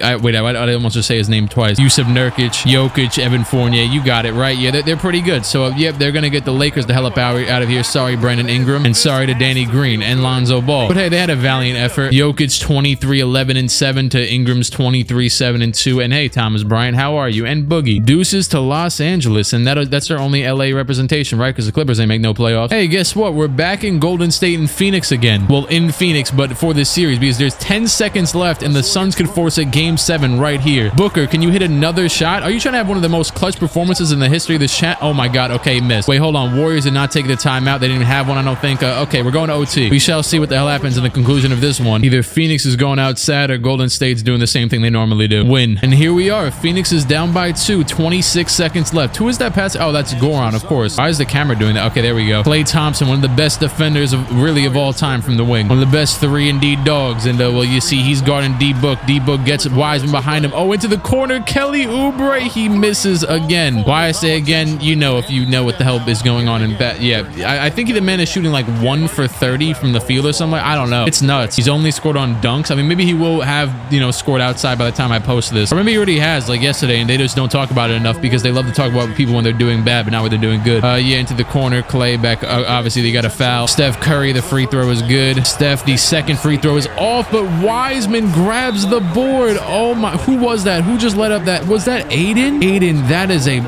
I almost just say his name twice. Yusuf Nurkic, Jokic, Evan Fournier. You got it, right? Yeah, they're pretty good. So, yep, they're going to get the Lakers the hell up out of here. Sorry, Brandon Ingram, and sorry to Danny Green and Lonzo Ball. But hey, they had a valiant effort. Jokic 23, 11, and 7 to Ingram's 23, 7, and 2. And hey, Thomas Bryant, how are you? And Boogie. Deuces to Los Angeles, and that's their only LA representation, right? Because the Clippers, they make no playoffs. Hey, guess what? We're back in Golden State and Phoenix again. Well, in Phoenix, but for this series, because there's 10 seconds left, and the Suns could force a game 7 right here. Booker, can you hit another shot? Are you trying to have one of the most clutch performances in the history of this chat? Oh my God. Okay, missed. Wait, hold on. Warriors did not take the timeout. They didn't even have one, I don't think. Okay, we're going to OT. We shall see what the hell happens in the conclusion of this one. Either Phoenix is going out sad or Golden State's doing the same thing they normally do. Win. And here we are. Phoenix is down by 2. 26 seconds left. Who is that pass? Oh, that's Goran, of course. Why is the camera doing that? Okay, there we go. Klay Thompson, one of the best defenders of all time from the wing. One of the best 3-and-D dogs. And well, you see he's guarding D-Book. D-Book gets Wiseman behind him. Oh, into the corner. Kelly Oubre. He misses again. Why I say again, you know, if you know what the hell is going on in that. Yeah, I think the man is shooting like 1 for 30 from the field or something. I don't know. It's nuts. He's only scored on dunks. I mean, maybe he will have, you know, scored outside by by the time I post this. Or maybe he already has, like yesterday, and they just don't talk about it enough because they love to talk about people when they're doing bad, but not when they're doing good. Yeah, into the corner. Clay back. Obviously, they got a foul. Steph Curry, the free throw is good. Steph, the second free throw is off, but Wiseman grabs the board. Oh my, who was that? Who just let up that? Was that Aiden? Aiden, that is a,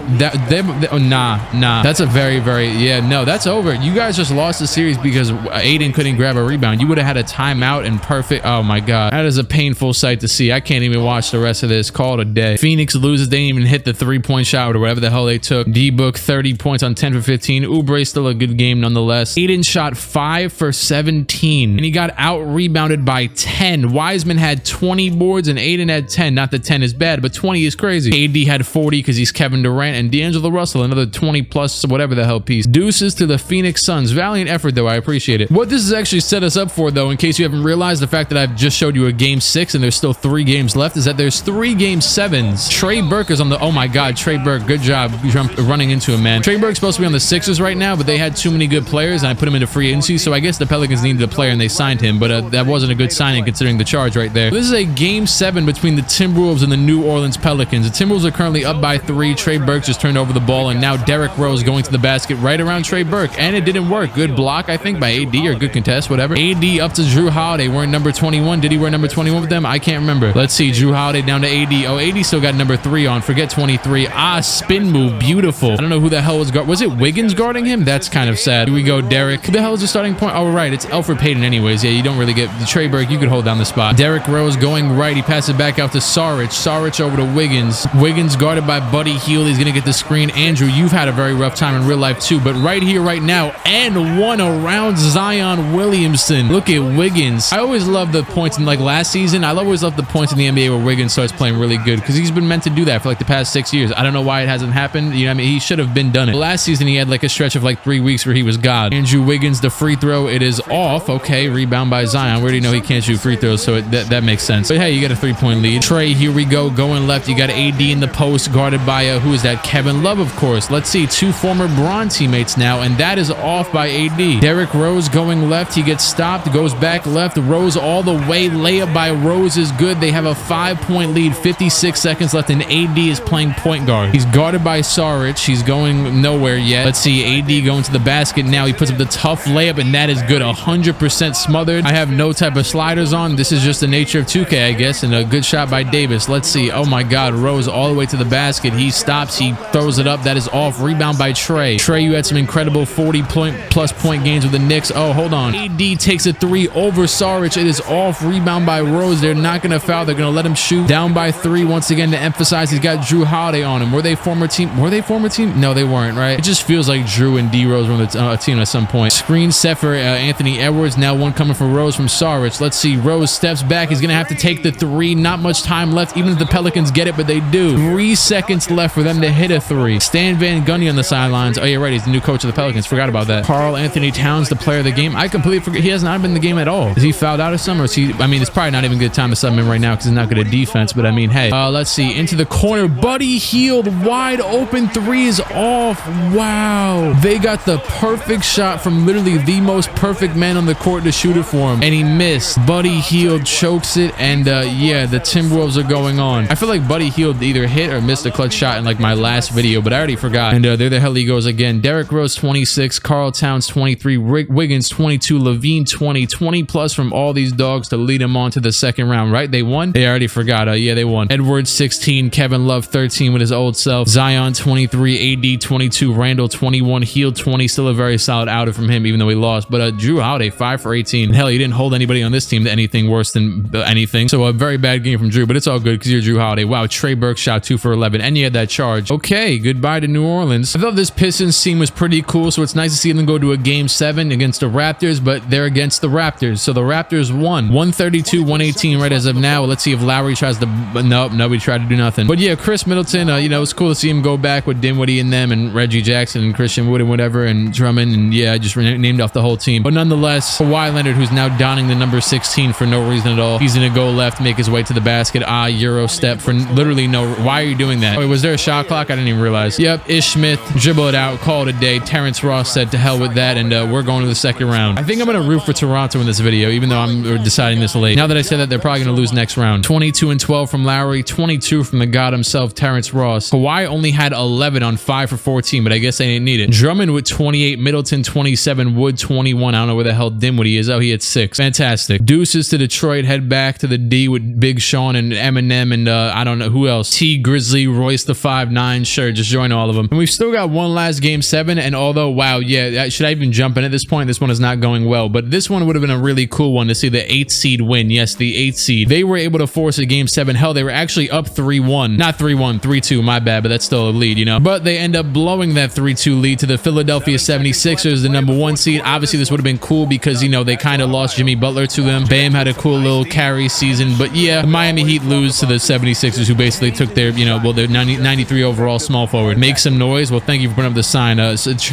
nah. That's a very, yeah, no, that's over. You guys just lost the series because Aiden couldn't grab a rebound. You would have had a timeout and perfect. Oh my God. That is a painful sight to see. I can't even watch the rest of this. Call it a day. Phoenix loses. They didn't even hit the 3-point shot or whatever the hell they took. D-Book 30 points on 10 for 15. Oubre still a good game nonetheless. Aiden shot 5 for 17 and he got out rebounded by 10. Wiseman had 20 boards and Aiden had 10. Not that 10 is bad, but 20 is crazy. AD had 40 because he's Kevin Durant, and D'Angelo Russell another 20 plus whatever the hell piece. Deuces to the Phoenix Suns. Valiant effort though. I appreciate it. What this has actually set us up for though, in case you haven't realized, the fact that I've just showed you a game 6 and there's still 3 games left, is that there's 3 game 7s. Trey Burke is on the, oh my God, Trey Burke, good job running into him, man. Trey Burke's supposed to be on the Sixers right now, but they had too many good players and I put him into free agency, so I guess the Pelicans needed a player and they signed him, but that wasn't a good signing considering the charge right there. This is a game 7 between the Timberwolves and the New Orleans Pelicans. The Timberwolves are currently up by 3. Trey Burke just turned over the ball and now Derrick Rose going to the basket right around Trey Burke, and it didn't work. Good block, I think, by AD, or good contest, whatever. AD up to Drew Holiday wearing number 21. Did he wear number 21 with them? I can't remember. Let's see. Drew Holiday down to AD. Oh, AD still got number 3 on. Forget 23. Spin move. Beautiful. I don't know who the hell was it Wiggins guarding him? That's kind of sad. Here we go, Derrick. Who the hell is the starting point? Oh, right. It's Elfrid Payton anyways. Yeah, you don't really get the Trey Burke. You could hold down the spot. Derrick Rose going right. He passes it back out to Saric. Saric over to Wiggins. Wiggins guarded by Buddy Hield. He's going to get the screen. Andrew, you've had a very rough time in real life too, but right here, right now, and one around Zion Williamson. Look at Wiggins. I always love the points in, like last season, I always love the points in the NBA where Wiggins starts playing really good because he's been meant to do that for like the past 6 years. I don't know why it hasn't happened. You know what I mean? He should have been done it. Last season, he had like a stretch of like 3 weeks where he was God. Andrew Wiggins, the free throw, it is off. Okay, rebound by Zion. We already know he can't shoot free throws, so that makes sense. But hey, you got a 3-point lead. Trey, here we go, going left. You got AD in the post, guarded by, who is that? Kevin Love, of course. Let's see, 2 former Bron teammates now, and that is off by AD. Derrick Rose going left. He gets stopped, goes back left. Rose all the way. Layup by Rose is good. They have a 5-point lead, 56 seconds left, and AD is playing point guard. He's guarded by Saric. He's going nowhere yet. Let's see, AD going to the basket now. He puts up the tough layup, and that is good. 100% smothered. I have no type of sliders on. This is just the nature of 2K, I guess, and a good shot by Davis. Let's see. Oh my God, Rose all the way to the basket. He stops. He throws it up. That is off. Rebound by Trey. Trey, you had some incredible 40-plus point games with the Knicks. Oh, hold on. AD takes a 3 over Saric. It is off. Rebound by Rose. They're not going to foul. They're going to let him shoot. Down by 3 once again to emphasize. He's got Drew Holiday on him. Were they former team? No, they weren't, right? It just feels like Drew and D Rose were on the team at some point. Screen set for Anthony Edwards. Now one coming from Rose from Saric. Let's see. Rose steps back. He's going to have to take the 3. Not much time left, even if the Pelicans get it, but they do. 3 seconds left for them to hit a 3. Stan Van Gundy on the sidelines. Oh, you're right. He's the new coach of the Pelicans. Forgot about that. Karl Anthony Towns, the player of the game. I completely forget. He has not been in the game at all. Is he fouled out or something? Or is he? I mean, it's probably not even a good time to sub him in right now because he's not good at defense. But I mean, hey, let's see. Into the corner. Buddy Hield, wide open 3 is off. Wow. They got the perfect shot from literally the most perfect man on the court to shoot it for him, and he missed. Buddy Hield chokes it, and yeah, the Timberwolves are going on. I feel like Buddy Hield either hit or missed a clutch shot in like my last video, but I already forgot. And there the hell he goes again. Derrick Rose 26, Karl Towns 23, Wiggins 22, Levine 20 plus from all these dogs to lead him on to the second round, right? They won? They already forgot. Yeah, they won. Edwards 16, Kevin Love 13 with his old self, Zion 23, AD 22, Randall 21, Hield 20, still a very solid outer from him even though he lost. But Drew Holiday 5 for 18. Hell, he didn't hold anybody on this team to anything worse than anything. So a very bad game from Drew, but it's all good because you're Drew Holiday. Wow, Trey Burke shot 2 for 11 and you had that charge. Okay, goodbye to New Orleans. I thought this Pistons team was pretty cool, so it's nice to see them go to a game 7 against the Raptors, but they're against the Raptors. So the Raptors won 132-118 right as of now. Let's see if Lowry tries to, nope, nobody tried to do nothing. But yeah, Chris Middleton, you know, it's cool to see him go back with Dinwiddie and them and Reggie Jackson and Christian Wood and whatever and Drummond, and yeah, I just named off the whole team. But nonetheless, Kawhi Leonard, who's now donning the number 16 for no reason at all. He's gonna go left, make his way to the basket. Euro step for literally no. Why are you doing that? Oh, was there a shot clock? I didn't even realize. Yep, Ish Smith, dribble it out, call it a day. Terrence Ross said to hell with that, and we're going to the second round. I think I'm gonna root for Toronto in this video, even though I'm deciding this late. Now that I said that, they're probably gonna lose next round. 22 and 12 from Lowry, 22 from the god himself, Terrence Ross. Kawhi only had 11 on 5 for 14, but I guess they didn't need it. Drummond with 28, Middleton 27, Wood 21. I don't know where the hell Dinwiddie is. Oh, he had 6. Fantastic. Deuces to Detroit, head back to the D with Big Sean and Eminem and I don't know who else. T Grizzly, Royce the 5'9", sure, just join all of them. And we've still got one last game 7, and although, wow, yeah, should I even jump in at this point? This one is not going well, but this one would have been a really cool one to see the 8th seed win. Yes, the 8th seed. They were able to force a game 7. Hell, they were actually up 3-1. Not 3-1, 3-2, my bad, but that's still a lead, you know? But they end up blowing that 3-2 lead to the Philadelphia 76ers, the number 1 seed. Obviously, this would have been cool because, you know, they kind of lost Jimmy Butler to them. Bam had a cool little carry season, but yeah, the Miami Heat lose to the 76ers, who basically took their, you know, well, their 93 overall small forward. Make some noise. Well, thank you for putting up the sign.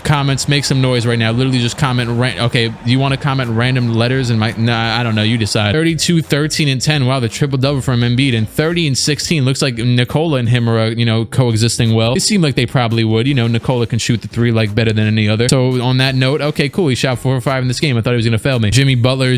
Comments, make some noise right now. Literally just comment. Okay, do you want to comment random letters? And nah, I don't know. You decide. 32, 13, and 10. Wow, the triple double from Embiid. And 30 and 16. Looks like Nikola and him are, you know, coexisting well. It seemed like they probably would. You know, Nikola can shoot the 3 like better than any other. So on that note, okay, cool. He shot 4 or 5 in this game. I thought he was gonna fail me. Jimmy Butler.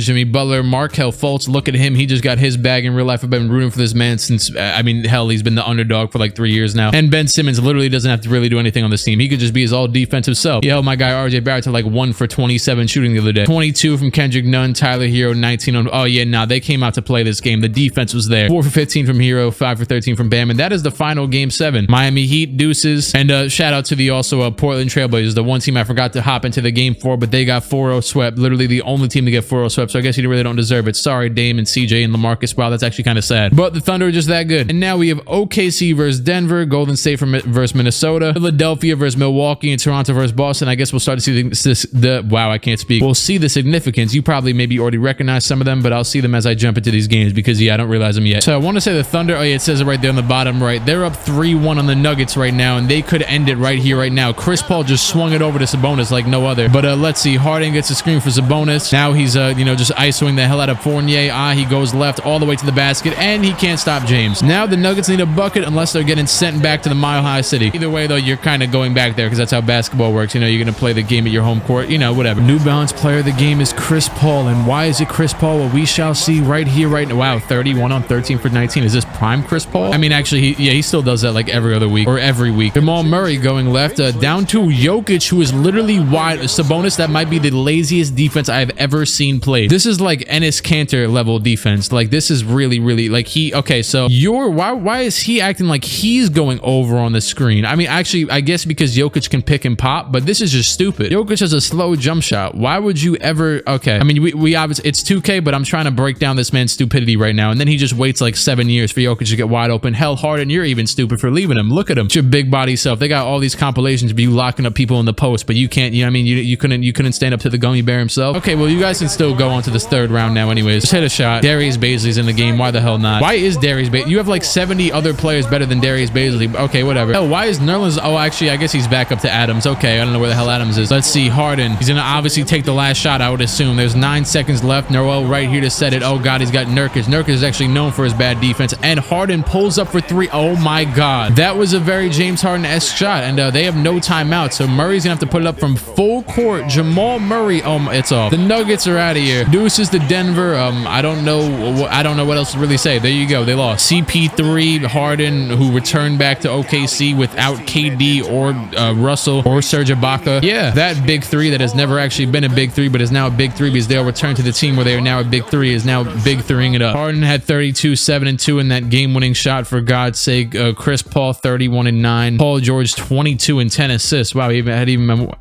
Markelle Fultz. Look at him. He just got his bag in real life. I've been rooting for this man since, I mean, hell, he's been the underdog for like 3 years now. And Ben Simmons literally doesn't have to really do anything on this team. He could just be his all defensive self. He held my guy RJ Barrett to like 1 for 27 shooting the other day. 22 from Kendrick Nunn, Tyler Hero, 19 on. Oh yeah, nah, they came out to play this game. The defense was there. 4 for 15 from Hero, 5 for 13 from Bam, and that is the final game 7. Miami Heat deuces, and shout out to the also Portland Trailblazers, the one team I forgot to hop into the game for, but they got 4-0 swept. Literally the only team to get 4-0 swept. So I guess you really don't deserve it. Sorry, Dame and CJ and Lamarcus. Wow, that's actually kind of sad. But the Thunder are just that good. And now we have OKC versus Denver, Golden State versus Minnesota, Philadelphia versus Milwaukee, and Toronto versus Boston. I guess we'll start to see wow, I can't speak. We'll see the significance. You probably maybe already recognize some of them, but I'll see them as I jump into these games because yeah, I don't realize them yet. So I want to say the Thunder. Oh yeah, it says it right there on the bottom right. They're up 3-1 on the Nuggets right now, and they could end it right here, right now. Chris Paul just swung it over to Sabonis like no other. But let's see. Harden gets a screen for Sabonis. Now he's you know, just ISOing the hell out of Fournier. He goes left all the way to the basket, and he can't stop James. Now the Nuggets need a bucket unless they're getting sent back to the Mile High City. Either way, though, you're kind of going back there because that's how basketball works. You know, you're going to play the game at your home court. You know, whatever. New Balance player of the game is Chris Paul. And why is it Chris Paul? Well, we shall see right here, right now. Wow, 31 on 13 for 19. Is this prime Chris Paul? I mean, actually, he still does that like every other week or every week. Jamal Murray going left down to Jokic, who is literally wide. Sabonis, that might be the laziest defense I've ever seen played. This is like Enes Kanter level defense. Like, this is really, really like okay, so why is he acting like he's going over on the screen? I mean, actually, I guess because Jokic can pick and pop, but this is just stupid. Jokic has a slow jump shot. Why would you ever? Okay, I mean, we obviously, it's 2K, but I'm trying to break down this man's stupidity right now, and then he just waits like 7 years for Jokic to get wide open. Hell, Harden, you're even stupid for leaving him. Look at him. It's your big body self. They got all these compilations of you locking up people in the post, but you can't. You know, I mean, you couldn't stand up to the gummy bear himself. Okay, well, you guys can still go on to this 3rd round now anyways. Just hit a shot. Darius Bazley's in the game. Why the hell not? Why is Darius Bazley? You have like 70 other players better than Darius Bazley. Okay, whatever. Hell, why is Nerlens? Oh, actually, I guess he's back up to Adams. Okay, I don't know where the hell Adams is. Let's see. Harden. He's gonna obviously take the last shot, I would assume. There's 9 seconds left. Noel right here to set it. Oh god, he's got Nurkic. Nurkic is actually known for his bad defense, and Harden pulls up for 3. Oh my god, that was a very James Harden-esque shot, and they have no timeout, so Murray's gonna have to put it up from full court. Jamal Murray. Oh, it's off. The Nuggets are out of here. Deuces to Denver. I don't know what else to really say. There you go. They lost. CP3, Harden, who returned back to OKC without KD or Russell or Serge Ibaka. Yeah, that big 3 that has never actually been a big 3, but is now a big 3 because they'll return to the team where they are now a big 3, is now big 3ing it up. Harden had 32, 7 and 2 in that game-winning shot, for God's sake. Chris Paul 31 and 9. Paul George 22 and 10 assists. Wow,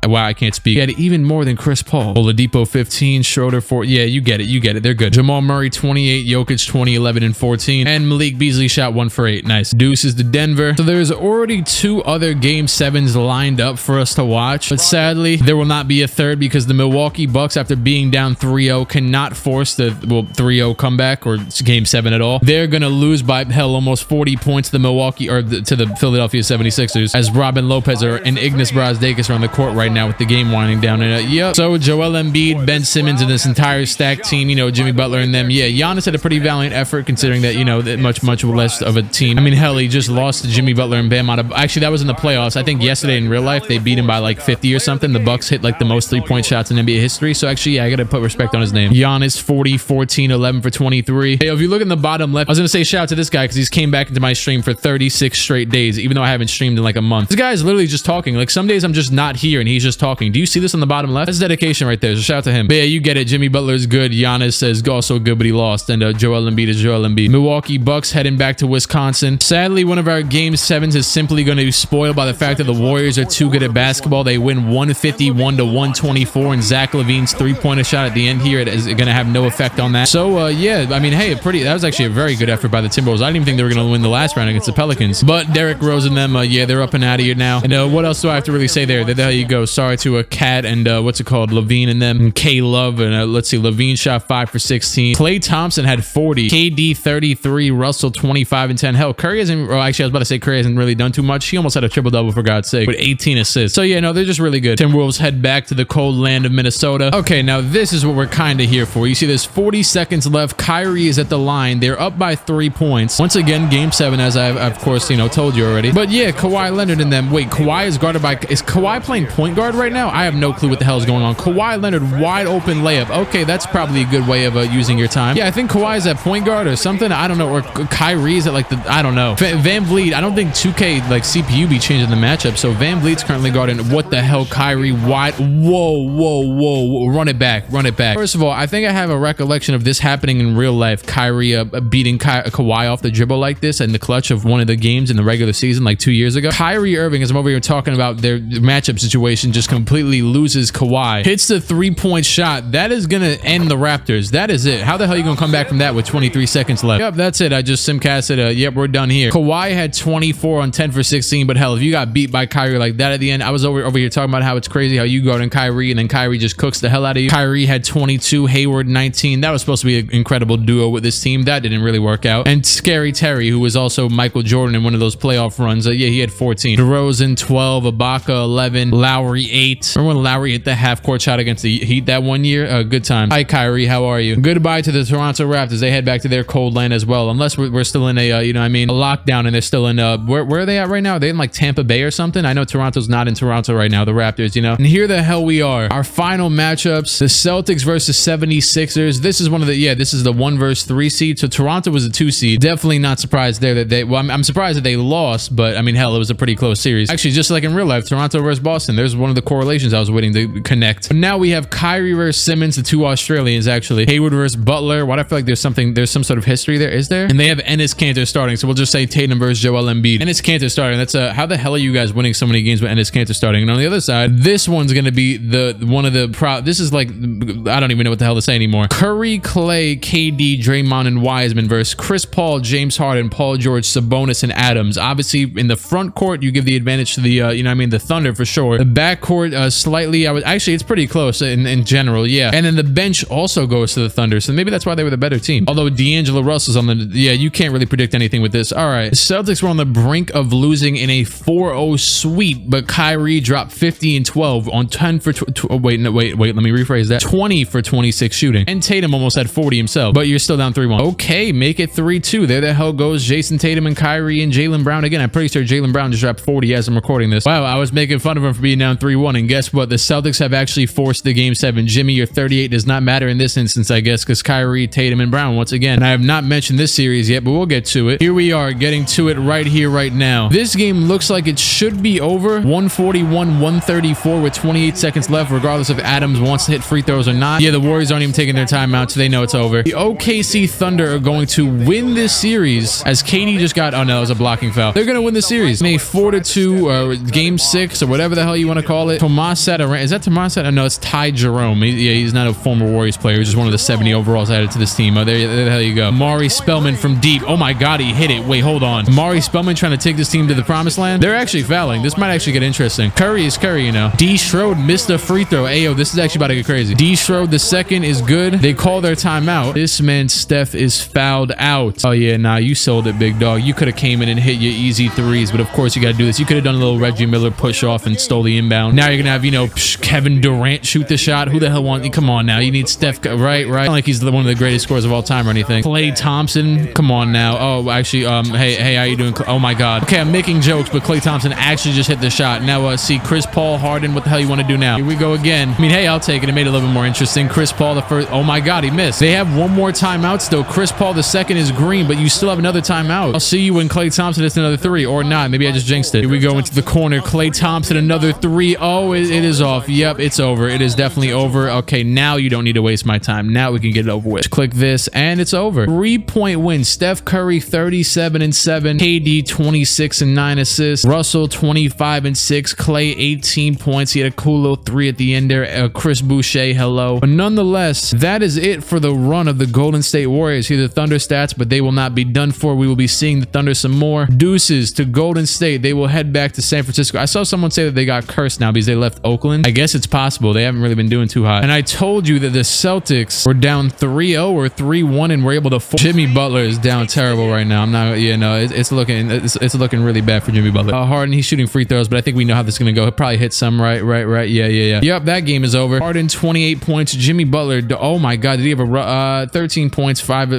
wow, I can't speak. He had even more than Chris Paul. Oladipo 15, Schroeder 4. Yeah, you get it. They're good. Jamal Murray 28, Jokic 20, 11 and 14, and Malik Beasley shot 1 for 8. Nice. Deuces to Denver. So there's already 2 other game 7s lined up for us to watch, but sadly there will not be a 3rd because the Milwaukee Bucks, after being down 3-0, cannot force the 3-0 comeback or game 7 at all. They're gonna lose by hell almost 40 points to the Philadelphia 76ers, as Robin Lopez and Ignas Brazdeikis are on the court right now with the game winding down. And yep. So Joel Embiid, Ben Simmons, and this entire stacked team, you know, Jimmy Butler and them. Yeah, Giannis had a pretty valiant effort considering that, you know, that much less of a team. I mean, hell, he just lost to Jimmy Butler and Bam actually, that was in the playoffs. I think yesterday in real life they beat him by like 50 or something. The Bucks hit like the most 3-point shots in NBA history. So actually, yeah, I gotta put respect on his name. Giannis 40, 14, 11 for 23. Hey, if you look in the bottom bottom left. I was gonna say shout out to this guy because he's came back into my stream for 36 straight days, even though I haven't streamed in like a month. This guy is literally just talking. Like some days I'm just not here and he's just talking. Do you see this on the bottom left? That's dedication right there. So shout out to him. But yeah, you get it. Jimmy Butler's good. Giannis says also good, but he lost. And Joel Embiid is Joel Embiid. Milwaukee Bucks heading back to Wisconsin. Sadly, one of our game 7s is simply going to be spoiled by the fact that the Warriors are too good at basketball. They win 151 to 124, and Zach LaVine's three-pointer shot at the end here is going to have no effect on that. So yeah, I mean, hey, that was actually a very good effort by the Timberwolves. I didn't even think they were going to win the last round against the Pelicans. But Derrick Rose and them, yeah, they're up and out of here now. And what else do I have to really say there? There you go. Sorry to Cat and what's it called? LaVine and them. And K Love. And let's see, LaVine shot 5 for 16. Klay Thompson had 40. KD 33. Russell 25 and 10. Hell, Curry hasn't, well, actually, I was about to say Curry hasn't really done too much. He almost had a triple-double for God's sake with 18 assists. So yeah, no, they're just really good. Timberwolves head back to the cold land of Minnesota. Okay, now this is what we're kind of here for. You see there's 40 seconds left. Kyrie is at the line. They're up by 3 points. Once again, game 7, as I've of course, told you already. But yeah, Kawhi Leonard and them. Wait, Kawhi is guarded by, is Kawhi playing point guard right now? I have no clue what the hell is going on. Kawhi Leonard, wide open layup. Okay, that's probably a good way of using your time. Yeah, I think Kawhi is at point guard or something. I don't know. Or Kyrie's at like the, I don't know. Van Vliet, I don't think 2K like CPU be changing the matchup. So Van Vliet's currently guarding, what the hell, Kyrie wide. Whoa. Run it back. First of all, I think I have a recollection of this happening in real life. Kyrie beating Kawhi off the dribble like this in the clutch of one of the games in the regular season like 2 years ago. Kyrie Irving, as I'm over here talking about their matchup situation, just completely loses Kawhi. Hits the 3-point shot. That is going to end the Raptors. That is it. How the hell are you going to come back from that with 23 seconds left? Yep, that's it. I just simcasted. Yep, we're done here. Kawhi had 24 on 10 for 16, but hell, if you got beat by Kyrie like that at the end, I was over here talking about how it's crazy how you guard in Kyrie and then Kyrie just cooks the hell out of you. Kyrie had 22, Hayward 19. That was supposed to be an incredible duo with this team. That didn't really work out. And Scary Terry, who was also Michael Jordan in one of those playoff runs. Yeah, he had 14. DeRozan 12, Ibaka 11, Lowry 8. Remember when Lowry hit the half-court shot against the Heat that one year? Good time. Hi, Kyrie. How are you? Goodbye to the Toronto Raptors. They head back to their cold land as well. Unless we're still in a, a lockdown and they're still in, where are they at right now? Are they in like Tampa Bay or something? I know Toronto's not in Toronto right now, the Raptors, And here the hell we are. Our final matchups, the Celtics versus 76ers. This is one of the, this is the 1 versus 3 seed. So Toronto was a 2 seed. Definitely not surprised there that they, well, I'm surprised that they lost, but I mean, hell, it was a pretty close series. Actually, just like in real life, Toronto versus Boston. There's one of the correlations I was waiting to connect. But now we have Kyrie versus Simmons, the 2 Australians, actually. Hayward versus Butler. Why do I feel like there's some sort of history there? Is there? And they have Enes Kanter starting. So we'll just say Tatum versus Joel Embiid. Enes Kanter starting. That's how the hell are you guys winning so many games with Enes Kanter starting? And on the other side, this one's going to be this is like, I don't even know what the hell to say anymore. Curry, Clay, KD, Draymond, and Wiseman versus Chris Paul, James Harden, Paul George, Sabonis, and Adams. Obviously, in the front court, you give the advantage to the, the Thunder for sure. The back court, slightly, actually, it's pretty close in general, yeah. And then the bench also goes to the Thunder, so maybe that's why they were the better team. Although D'Angelo Russell's on the, you can't really predict anything with this. All right, the Celtics were on the brink of losing in a 4-0 sweep, but Kyrie dropped 50 and 12 on 10 for, wait, let me rephrase that. 20 for 26 shooting. And Tatum almost had 40 himself, but you're still down 3-1. Okay, make it 3-2. There the hell goes Jason Tatum and Kyrie and Jaylen Brown again. I'm pretty sure Jaylen Brown just dropped 40 as I'm recording this. Wow, I was making fun of him for being down 3-1, and guess what? The Celtics have actually forced the game 7. Jimmy, your 38 does not matter in this instance, I guess, because Kyrie, Tatum, and Brown once again. And I have not mentioned this series yet, but we'll get to it. Here we are, getting to it right here, right now. This game looks like it should be over. 141-134 with 28 seconds left, regardless if Adams wants to hit free throws or not. Yeah, the Warriors aren't even taking their timeout, so they know it's over. The OKC Thunder are going to win this series as KD just got, oh no, it was a blocking foul. They're going to win the series in a 4-2 game 6 or whatever the hell you want to call it. Tomas Satoran, is that Tomas Satoran? No, it's Ty Jerome. He's not a former Warriors player. He's just one of the 70 overalls added to this team. Oh, there the hell you go. Mari Spellman from deep. Oh my God, he hit it. Wait, hold on. Mari Spellman trying to take this team to the promised land. They're actually fouling. This might actually get interesting. Curry is Curry, D. Schroed missed a free throw. Ayo, this is actually about to get crazy. D. Schroed the second is good. They call their timeout. This man Steph is fouled out. Oh yeah, nah, you sold it, big dog. You could have came in and hit your easy threes, but of course you got to do this. You could have done a little Reggie Miller push off and stole the inbound. Now you're gonna have, Kevin Durant shoot the shot. Who the hell wants? Come on now. You need Steph, right? Not like he's one of the greatest scorers of all time or anything. Klay Thompson, come on now. Oh, actually, hey, how you doing? Oh my God. Okay, I'm making jokes, but Klay Thompson actually just hit the shot. Now, see, Chris Paul, Harden, what the hell you want to do now? Here we go again. I mean, hey, I'll take it. It made it a little bit more interesting. Chris Paul, the first. Oh my God, he missed. They have one more timeout still. Chris Paul, the second is green, but you still have another timeout. I'll see you when Klay Thompson hits another three, or not. Maybe I just jinxed it. Here we go into the corner. Klay Thompson, another three. Oh, it is off. Yep, it's over. It is definitely over. Okay, now you don't need to waste my time. Now we can get it over with. Just click this, and it's over. 3-point win. Steph Curry, 37-7. KD, 26-9 assists. Russell, 25-6. Klay, 18 points. He had a cool little three at the end there. Chris Boucher, hello. But nonetheless, that is it for the run of the Golden State Warriors. Here are the Thunder stats, but they will not be done for. We will be seeing the Thunder some more. Deuces to Golden State. They will head back to San Francisco. I saw someone say that they got cursed now because they left Oakland. I guess it's possible. They haven't really been doing too hot. And I told you that the Celtics were down 3-0 or 3-1 and were able to Jimmy Butler is down terrible right now. I'm not, it's looking really bad for Jimmy Butler. Harden, he's shooting free throws, but I think we know how this is going to go. He'll probably hit some, right? Yeah. Yep, that game is over. Harden, 28 points. Jimmy Butler, oh my God, did he have a 13 points, five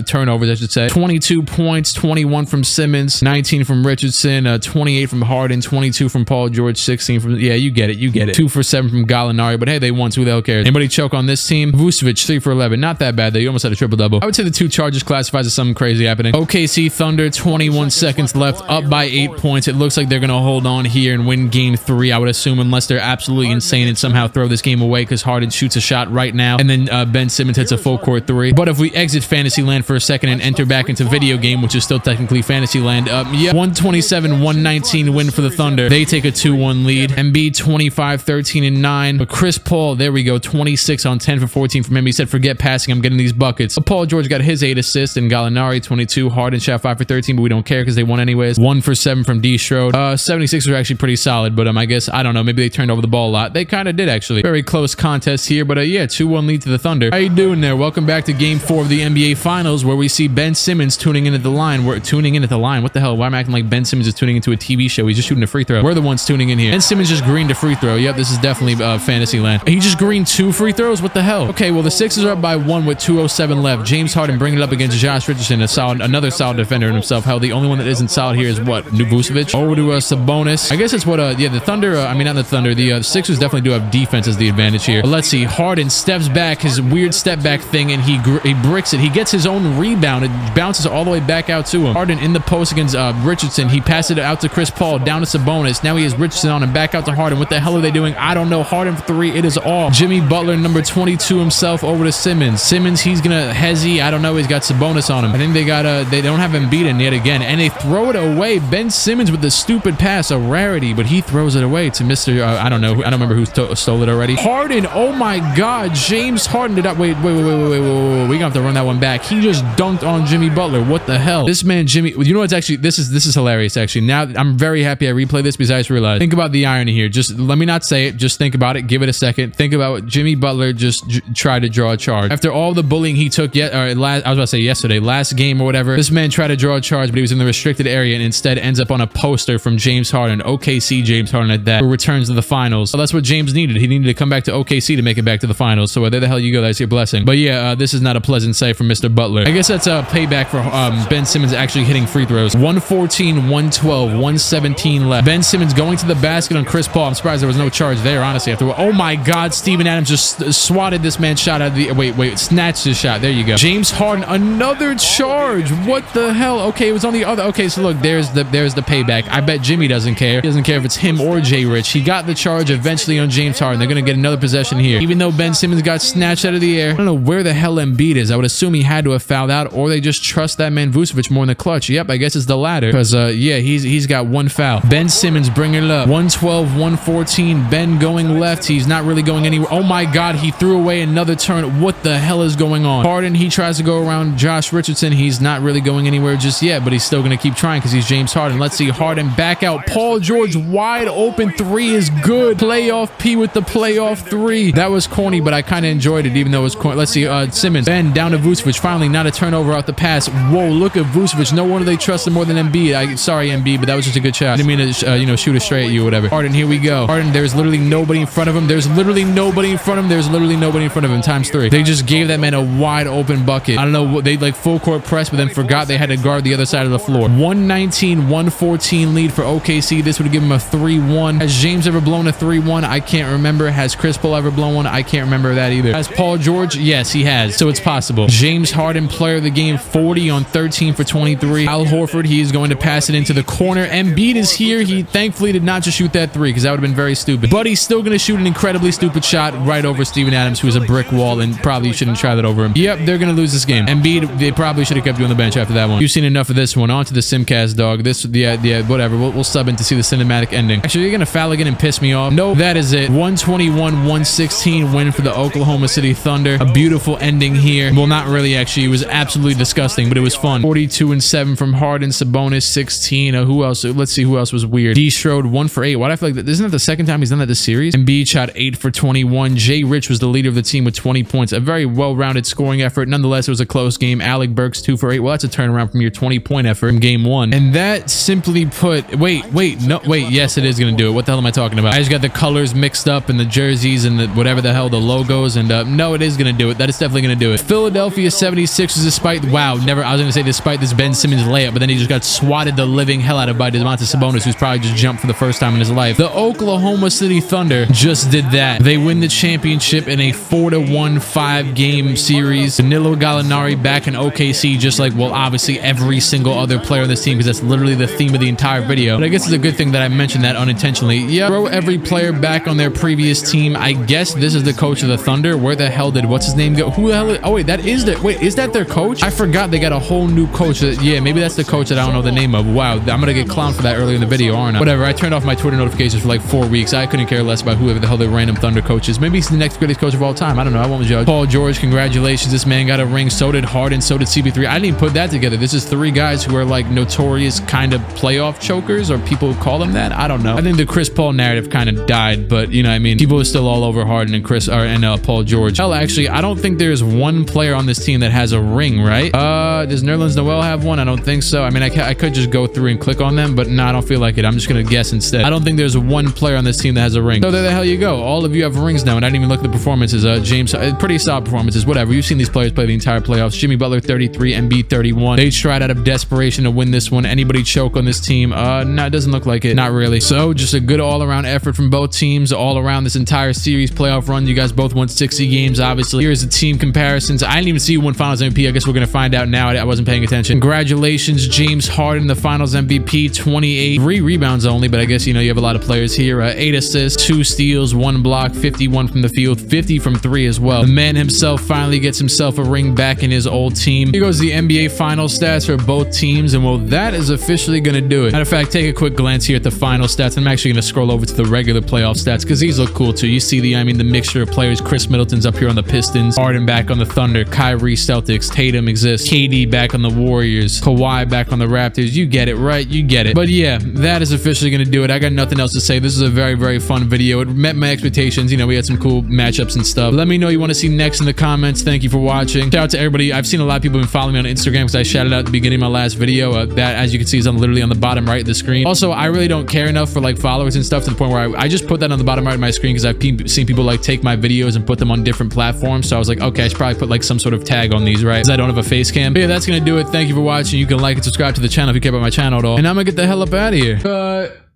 turnovers, I should say. 22 points, 21 from Simmons, 19 from Richardson, 28 from Harden, 22 from Paul George, 16 from, yeah, you get it. 2 for 7 from Gallinari, but hey, they won, so who the hell cares? Anybody choke on this team? Vucevic, 3 for 11. Not that bad, though. You almost had a triple-double. I would say the 2 charges classifies as something crazy happening. OKC Thunder, 21 seconds left, up by 8 points. It looks like they're going to hold on here and win game 3, I would assume, unless they're absolutely insane and somehow throw this game away because Harden shoots a shot right now, and then Ben Simmons hits a full court 3. But if we exit fantasy land for a second and enter back into video game, which is still technically fantasy land, 127-119 win for the Thunder. They take a 2-1 lead. Embiid, 25, 13 and 9. But Chris Paul, there we go, 26 on 10 for 14 from him. He said, forget passing, I'm getting these buckets. But Paul George got his 8 assists, and Gallinari, 22. Harden shot 5 for 13, but we don't care because they won anyways. 1 for 7 from D Strode. 76 were actually pretty solid, but I guess, I don't know, maybe they turned over the ball a lot. They kind of did, actually. Very close contest here, but yeah, 2-1 lead to the Thunder. How you doing there? Welcome back to game 4 of the NBA Finals, where we see Ben Simmons tuning in at the line. We're tuning in at the line. What the hell? Why am I acting like Ben Simmons is tuning into a TV show? He's just shooting a free throw. We're the ones tuning in here. Ben Simmons just greened a free throw. Yep, this is definitely fantasy land. He just greened 2 free throws? What the hell? Okay, well, the Sixers are up by 1 with 2:07 left. James Harden bringing it up against Josh Richardson, another solid defender in himself. Hell, the only one that isn't solid here is what? Vucevic? Over to Sabonis. I guess it's what, the Thunder, not the Thunder, the Sixers definitely do have defense as the advantage here. But let's see. Harden steps back, his weird step back thing, and he bricks it. He gets his own rebound. It bounces all the way back out to him. Harden in the post against Richardson. He passes it out to Chris Paul, down to Sabonis. Now he has Richardson on him, back out to Harden. What the hell are they doing? I don't know. Harden for 3. It is off. Jimmy Butler, number 22 himself, over to Simmons. Simmons, he's gonna hezzy. I don't know. He's got Sabonis on him. I think they don't have Embiid in yet again, and they throw it away. Ben Simmons with the stupid pass, a rarity, but he throws it away to Mr. I don't know. I don't remember who stole it already. Harden. Oh my God. James Harden did not. Wait. We're gonna have to run that one back. He just dunked on Jimmy Butler. What the hell? This man, Jimmy. You know what's actually? This is hilarious. Actually, now I'm very happy I replay this because I just realized. Think about the irony here. Just let me not say it. Just think about it. Give it a second. Think about what Jimmy Butler just tried to draw a charge after all the bullying he took. I was about to say yesterday, last game or whatever. This man tried to draw a charge, but he was in the restricted area and instead ends up on a poster from James Harden, OKC James Harden at that, who returns to the finals. So that's what James needed. He needed to come back to OKC to make it back to the finals. So where the hell you go, that's your blessing. But yeah, this is not a pleasant sight for Mr. Butler. I guess that's a payback for Ben Simmons actually hitting free throws. 114, 112, 117 left. Ben Simmons going to the basket on Chris Paul. I'm surprised there was no charge there, honestly. Oh my God, Steven Adams just swatted this man's shot out of the... Wait, snatched his shot. There you go. James Harden, another charge. What the hell? Okay, it was on the other... Okay, so look, there's the payback. I bet Jimmy doesn't care. He doesn't care if it's him or Jay Rich. He got the charge eventually on James Harden. They're going to get another possession here. Even though Ben Simmons got snatched out of the air. I don't know where the hell Embiid is. I would assume he had to have fouled out, or they just trust that man Vucevic more in the clutch. Yep, I guess it's the latter. Because, yeah, he's got 1 foul. Ben Simmons bringing it up. 112, 114. Ben going left. He's not really going anywhere. Oh my God, he threw away another turn. What the hell is going on? Harden, he tries to go around Josh Richardson. He's not really going anywhere just yet, but he's still going to keep trying because he's James Harden. Let's see. Harden back out. Paul George wide open 3 is good. Playoff P with the playoff 3. That was corny, but I kind of enjoyed it, even though it was corny. Let's see. Simmons. Ben down to Vucevic. Finally, not a turnover out the pass. Whoa, look at Vucevic. No wonder they trust him more than Embiid. Sorry, Embiid, but that was just a good shot. I didn't mean to, shoot it straight at you or whatever. Harden, here we go. Harden, there's literally nobody in front of him. There's literally nobody in front of him. There's literally nobody in front of him. Times 3. They just gave that man a wide open bucket. I don't know. They like full court press, but then forgot they had to guard the other side of the floor. 119, 114 lead for OKC. This would give him a 3-1. Has James ever blown a 3-1? I can't remember. Has Chris Paul ever blown one? I can't remember that either. Has Paul George? Yes, he has. So it's possible. James Harden, player of the game, 40 on 13 for 23. Al Horford, he is going to pass it into the corner. Embiid is here. He thankfully did not just shoot that three because that would have been very stupid. But he's still going to shoot an incredibly stupid shot right over Steven Adams, who is a brick wall, and probably shouldn't try that over him. Yep, they're going to lose this game. Embiid, they probably should have kept you on the bench after that one. You've seen enough of this one. On to the Simcast, dog. This, yeah, whatever. We'll sub in to see the cinematic ending. Actually, you're going to foul again and piss me off. No, that is it. 121-116 win for the Oklahoma City Thunder. A beautiful ending here. Well, not really, actually. It was absolutely disgusting, but it was fun. 42-7 from Harden. Sabonis, 16. Who else? Let's see who else was weird. D. Schroed, 1 for 8. Why do I feel like that? Isn't that the second time he's done that this series? Embiid shot 8 for 21. Jay Rich was the leader of the team with 20 points. A very well-rounded scoring effort. Nonetheless, it was a close game. Alec Burks, 2 for 8. Well, that's a turnaround from your 20-point effort in game 1. And that simply put... Wait. Yes, it is going to do it. What the hell am I talking about? I just got the colors mixed up and the jerseys and the whatever the hell, the logos. And no, it is going to do it. That is definitely going to do it. Philadelphia 76ers, despite... Wow, never... I was going to say despite this Ben Simmons layup, but then he just got swatted the living hell out of by Domantas Sabonis, who's probably just jumped for the first time in his life. The Oklahoma City Thunder just did that. They win the championship in a 4-1 5-game series. Danilo Gallinari back in OKC, just like, well, obviously every single other player on this team, because that's literally the theme of the entire video. But I guess it's a good thing that I mentioned that unintentionally. Yeah, throw every player back on their previous team. I guess this is the coach of the Thunder. Where the hell did what's his name go? Who the hell? Oh wait, that is the wait. Is that their coach? I forgot they got a whole new coach. Yeah, maybe that's the coach that I don't know the name of. Wow, I'm gonna get clowned for that earlier in the video, aren't I? Whatever. I turned off my Twitter notifications for like 4 weeks. I couldn't care less about whoever the hell the random Thunder coach is. Maybe he's the next greatest coach of all time. I don't know. I won't judge. Paul George, congratulations. This man got a ring. So did Harden. So did CP3. I didn't even put that together. This is 3 guys who are like notorious kind of playoff chokers, or people call them that. I don't know. I think the Chris Paul narrative kind of died, but you know what I mean? People are still all over Harden and Paul George. Hell, actually, I don't think there's one player on this team that has a ring, right? Does Nerlens Noel have one? I don't think so. I mean, I could just go through and click on them, but no, I don't feel like it. I'm just gonna guess instead. I don't think there's one player on this team that has a ring. So there the hell you go. All of you have rings now, and I didn't even look at the performances. James, pretty solid performances. Whatever. You've seen these players play the entire playoffs. Jimmy Butler, 33, Embiid, 31. They tried out of desperation to win this one. Anybody choke on this team? No, it doesn't look like it. Not really. So just a good all-around effort from both teams all around this entire series playoff run. You guys both won 60 games, obviously. Here's the team comparisons. I didn't even see who won Finals MVP. I guess we're gonna find out now. I wasn't paying attention. Congratulations, James Harden, the Finals MVP, 28, 3 rebounds only, but I guess you know you have a lot of players here. 8 assists, 2 steals, 1 block, 51 from the field, 50 from 3 as well. The man himself finally gets himself a ring back in his old team. Here goes the NBA final stats for both teams, and well, that is officially gonna do it. Matter of fact, take a quick glance here at the final stats. I'm actually gonna scroll over to the regular playoff stats because these look cool too. You see the mixture of players. Chris Middleton's up here on the Pistons, Harden back on the Thunder, Kyrie Celtics, Tatum exists, KD back on the Warriors, Kawhi back on the Raptors. You get it, right? You get it. But yeah, that is officially gonna do it. I got nothing else to say. This is a very, very fun video. It met my expectations. You know, we had some cool matchups and stuff. Let me know you want to see next in the comments. Thank you for watching. Shout out to everybody. I've seen a lot of people been following me on Instagram because I shouted out at the beginning of my last video. That, as you can see, is literally on the bottom right of the screen. Also, I really don't care enough for like followers and stuff to the point where I just put that on the bottom right of my screen because I've seen people like take my videos and put them on different platforms. So I was like, okay, I should probably put like some sort of tag on these, right? Because I don't have a face cam. But yeah, that's gonna do it. Thank you for watching. You can like and subscribe to the channel if you care about my channel at all. And I'm gonna get the hell up out of here.